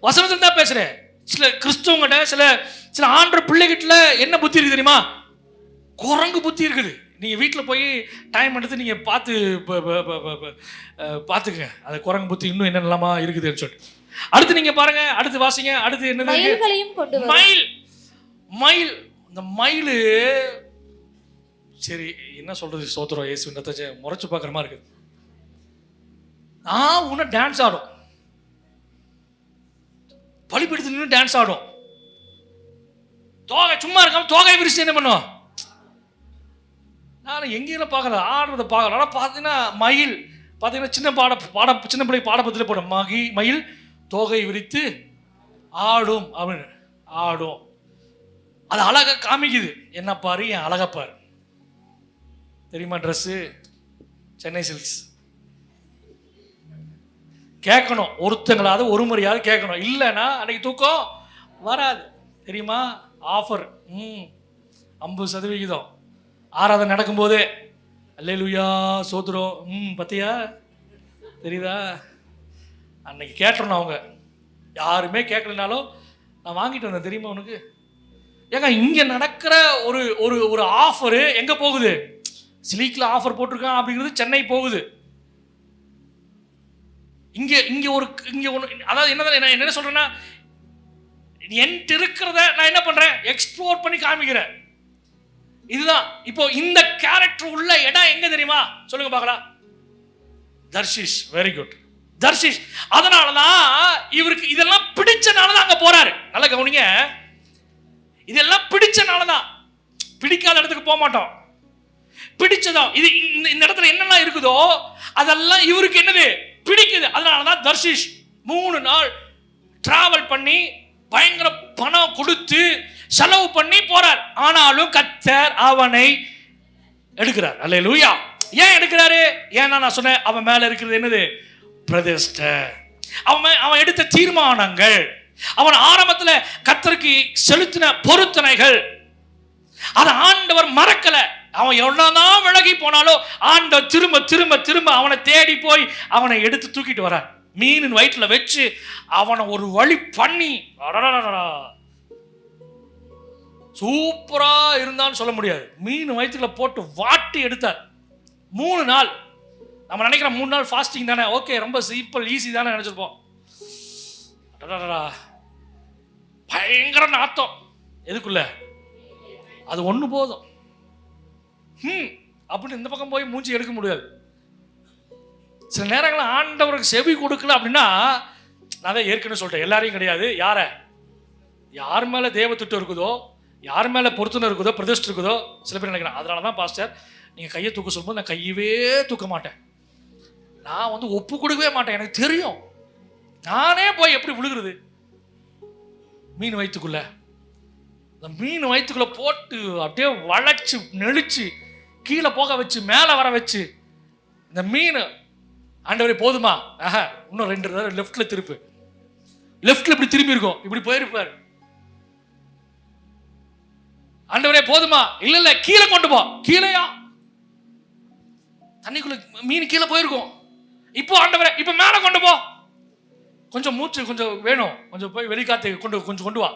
வசனத்துல தான் பேசுறேன். சில கிறிஸ்தவங்கிட்ட, சில ஆண்ட பிள்ளைகிட்ட என்ன புத்தி இருக்கு தெரியுமா? குரங்கு புத்தி இருக்குது. நீங்க வீட்டில் போய் டைம் எடுத்து நீங்க பார்த்துங்க, அது குரங்கு புத்தி இன்னும் என்னென்னலாமா இருக்குதுன்னு சொல்லிட்டு. அடுத்து நீங்க பாருங்க, அடுத்து வாசிங்க. அடுத்து என்னது? மயில். இந்த மயிலு சரி என்ன சொல்றது? சோத்திரம். இயேசு முறைச்சு பார்க்குற மாதிரி இருக்குது. உன்ன டான்ஸ் ஆடும், பலிபீடத்துல நின்று டான்ஸ் ஆடும். தோகை சும்மா இருக்காம தோகை விரிச்சு என்ன பண்ணுவோம்? நான் எங்கேயும் பார்க்கல, ஆடுறதை பார்க்கல. ஆனால் பார்த்தீங்கன்னா மயில் பார்த்தீங்கன்னா சின்ன பிள்ளை பாடப்பத்தில் போடும், மயில் தோகை விரித்து ஆடும் அப்படின்னு ஆடும். அது அழகா காமிக்குது. என்ன பாரு, என் அழகா பாரு. தெரியுமா ட்ரெஸ்ஸு? சென்னை சில்க்ஸ். கேட்கணும், ஒருத்தங்களாவது ஒரு முறையாவது கேட்கணும். இல்லைன்னா அன்னைக்கு தூக்கம் வராது. தெரியுமா? ஆஃபர் 50% ஆராதனை நடக்கும்போது அல்லேலூயா சோத்ரம் பத்தியா தெரியுதா? அன்னைக்கு கேட்டுறணும். அவங்க யாருமே கேட்கலனாலும் நான் வாங்கிட்டு வந்தேன். தெரியுமா உனக்கு? ஏங்க இங்கே நடக்கிற ஒரு ஒரு ஒரு ஆஃபரு எங்கே போகுது? சிலிக்கில் ஆஃபர் போட்டிருக்கான் அப்படிங்கிறது சென்னை போகுது. இங்கே ஒன்று, அதாவது என்ன சொல்கிறேன்னா, என்கிட்ட இருக்கிறத நான் என்ன பண்ணுறேன்? எக்ஸ்ப்ளோர் பண்ணி காமிக்கிறேன். இதுதான். இப்போ இந்த கேரக்டர் உள்ள இடம் எங்க தெரியுமா? சொல்லுங்க பார்க்கலாம். தர்ஷிஷ். Very good, Tarshish. அதனாலதான் இவருக்கு இதெல்லாம் பிடிச்சனாலதான் அங்க போறாரு. நல்லா கவனிங்க, இதெல்லாம் பிடிச்சனாலதான். பிடிக்காத இடத்துக்கு போக மாட்டோம். பிடிச்சதோ இது இந்த இடத்துல என்னெல்லாம் இருக்குதோ அதெல்லாம் இவருக்கு என்னது? பிடிக்குது. அதனாலதான் தர்ஷிஷ் 3 நாள் டிராவல் பண்ணி பயங்கர பணம் கொடுத்து செலவு பண்ணி போறார். ஆனாலும் கர்த்தர் அவனை எடுக்கிறார். அல்லேலூயா. ஏன் எடுக்கிறாரு? ஏன்னா நான் சொன்னேன், அவன் மேல இருக்கிறது என்னது? பிரதிஷ்டை. அவன் எடுத்த தீர்மானங்கள், அவன் ஆரம்பத்துல கர்த்தருக்கு செலுத்தின பொருத்தனைகள், அதை ஆண்டவர் மறக்கல. அவன் எவ்வளவுதான் விலகி போனாலும் ஆண்டவர் திரும்ப திரும்ப திரும்ப அவனை தேடி போய் அவனை எடுத்து தூக்கிட்டு வரார். மீனின் வயிற்றுல வச்சு அவனை ஒரு வழி பண்ணி சூப்பரா இருந்தான்னு சொல்ல முடியாது. மீன் வயிற்றுல போட்டு வாட்டி எடுத்தார். 3 நாள். நம்ம நினைக்கிறோம் 3 நாள் ஃபாஸ்டிங் தானே, ஓகே ரொம்ப சிம்பிள் ஈஸி தானே நினைச்சிருப்போம். பயங்கர நாத்தம். எதுக்குள்ள? அது ஒண்ணு போதும். அப்படின்னு இந்த பக்கம் போய் மூஞ்சி எடுக்க முடியாது. சில நேரங்களில் ஆண்டவருக்கு செவி கொடுக்கல அப்படின்னா, நான் தான் ஏற்கனவே சொல்லிட்டேன், எல்லாரையும் கிடையாது. யார் மேல தேவத்திட்டம் இருக்குதோ, யார் மேல பொருத்தனை இருக்குதோ, பிரதிஷ்டை இருக்குதோ, சில பேர் நினைக்கிறேன் அதனாலதான் பாஸ்டர் நீங்க கையை தூக்க சொல்லும்போது நான் கையவே தூக்க மாட்டேன், நான் ஒப்பு கொடுக்கவே மாட்டேன். எனக்கு தெரியும் நானே போய் எப்படி விழுகிறது. மீன் வயிற்றுக்குள்ள, இந்த மீன் வயிற்றுக்குள்ள போட்டு அப்படியே வளைச்சு நெளிச்சு கீழே போக வச்சு மேலே வர வச்சு, இந்த மீன் ஆண்டவரே போதுமா, இன்னும் 2 தடவை லெஃப்ட்ல திருப்பு, லெஃப்ட்ல இப்படி திரும்பி இருக்கும், இப்படி போயிருப்பார். ஆண்டவரே போதுமா, இல்ல இல்ல கீழே கொண்டு போ. கீழையா? தண்ணிக்குள்ள மீன் கீழே போயிருக்கும். இப்போ ஆண்டவரே இப்ப மேல கொண்டு போ, கொஞ்சம் மூச்சு கொஞ்சம் வேணும், கொஞ்சம் போய் வெளிக்காத்து கொஞ்சம் கொண்டு வா.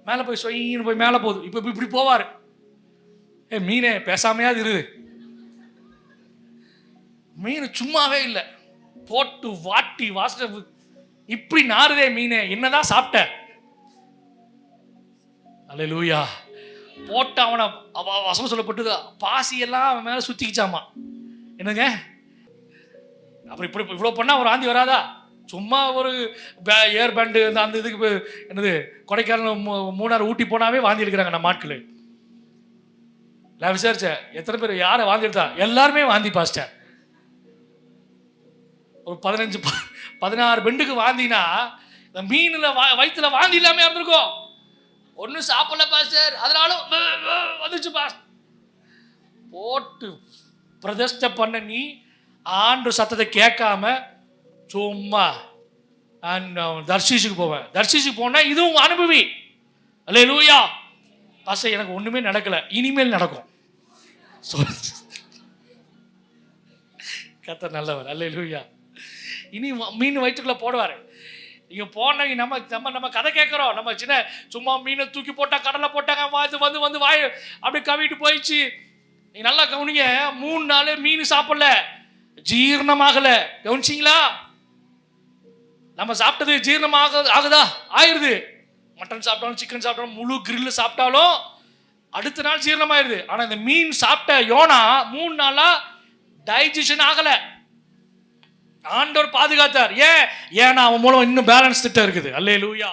மேலே போய் சொயின்னு போய் மேலே போகுது. இப்போ இப்படி போவார். மீனே பேசாமையாவது இரு. மீன் சும்மாவே இல்லை, போட்டு வாட்டி வாச இப்படி நாறுதே மீனே, என்னதான் சாப்பிட்ட? அல்லேலூயா. போட்ட அவனை வசனம் சொல்லப்பட்டது, பாசியெல்லாம் அவன் மேலே சுத்திக்கிச்சாமா. என்னங்க அப்புறம் இப்படி இவ்வளோ பண்ணா ஒரு ஆந்தி வராதா? சும்மா ஒரு ஏர் பேண்டு அந்த இதுக்கு என்னது கொடைக்கானல் மூணாறு ஊட்டி போனாவே வாந்தி எடுக்கிறாங்க நம்ம ஆட்கள். நான் விசாரிச்சேன் எத்தனை பேர் யாரை வாந்தி எடுத்தா, எல்லாருமே வாந்தி பாஸ்டர். ஒரு 15-16 பெண்டுக்கு வாந்தினா இந்த மீனில் வயிற்றுல வாந்தி இல்லாமல் இருந்திருக்கும். ஒன்றும் சாப்பிடல பாஸ்டர், அதனாலும் வந்துச்சு பாஸ்டர். போட்டு பிரதிஷ்டை பண்ண நீ ஆண்டு சத்தத்தை கேட்காம சும்மா தர்ஷிஷுக்கு போவேன். தர்ஷிஷுக்கு போனா இதுவும் அனுபவி. அல்லேலூயா. பாஸ்டர் எனக்கு ஒண்ணுமே நடக்கல, இனிமேல் நடக்கும். கர்த்தர் நல்லவர். அல்லேலூயா. இனி மீன் வயிற்றுக்குள்ள போடுவாரு. இங்க போன நம்ம கதை கேட்கிறோம். நம்ம சின்ன சும்மா மீனை தூக்கி போட்டா கடலை போட்டாங்க, வந்து வாய் அப்படி கவிட்டு போயிடுச்சு. நீங்க நல்லா கவனிங்க, 3 நாள் மீன் சாப்பிடல, ஜீரணமாகல. கவனிச்சிங்களா? நம்ம சாப்பிட்டது ஜீரணம் ஆகுதா? ஆயிருது. மட்டன் சாப்பிட்டாலும் சிக்கன் சாப்பிட்டாலும் முழு கிரில் சாப்பிட்டாலும் அடுத்த நாள் ஜீரணமாயிருது. ஆனா இந்த மீன் சாப்பிட்ட யோனா 3 நாளா டைஜஷன் ஆகல. ஆண்டவர் பாதுகாத்தார். ஏன்னா அவன் மூலம் இன்னும் பேலன்ஸ் திட்டம் இருக்குது. அல்லேலூயா.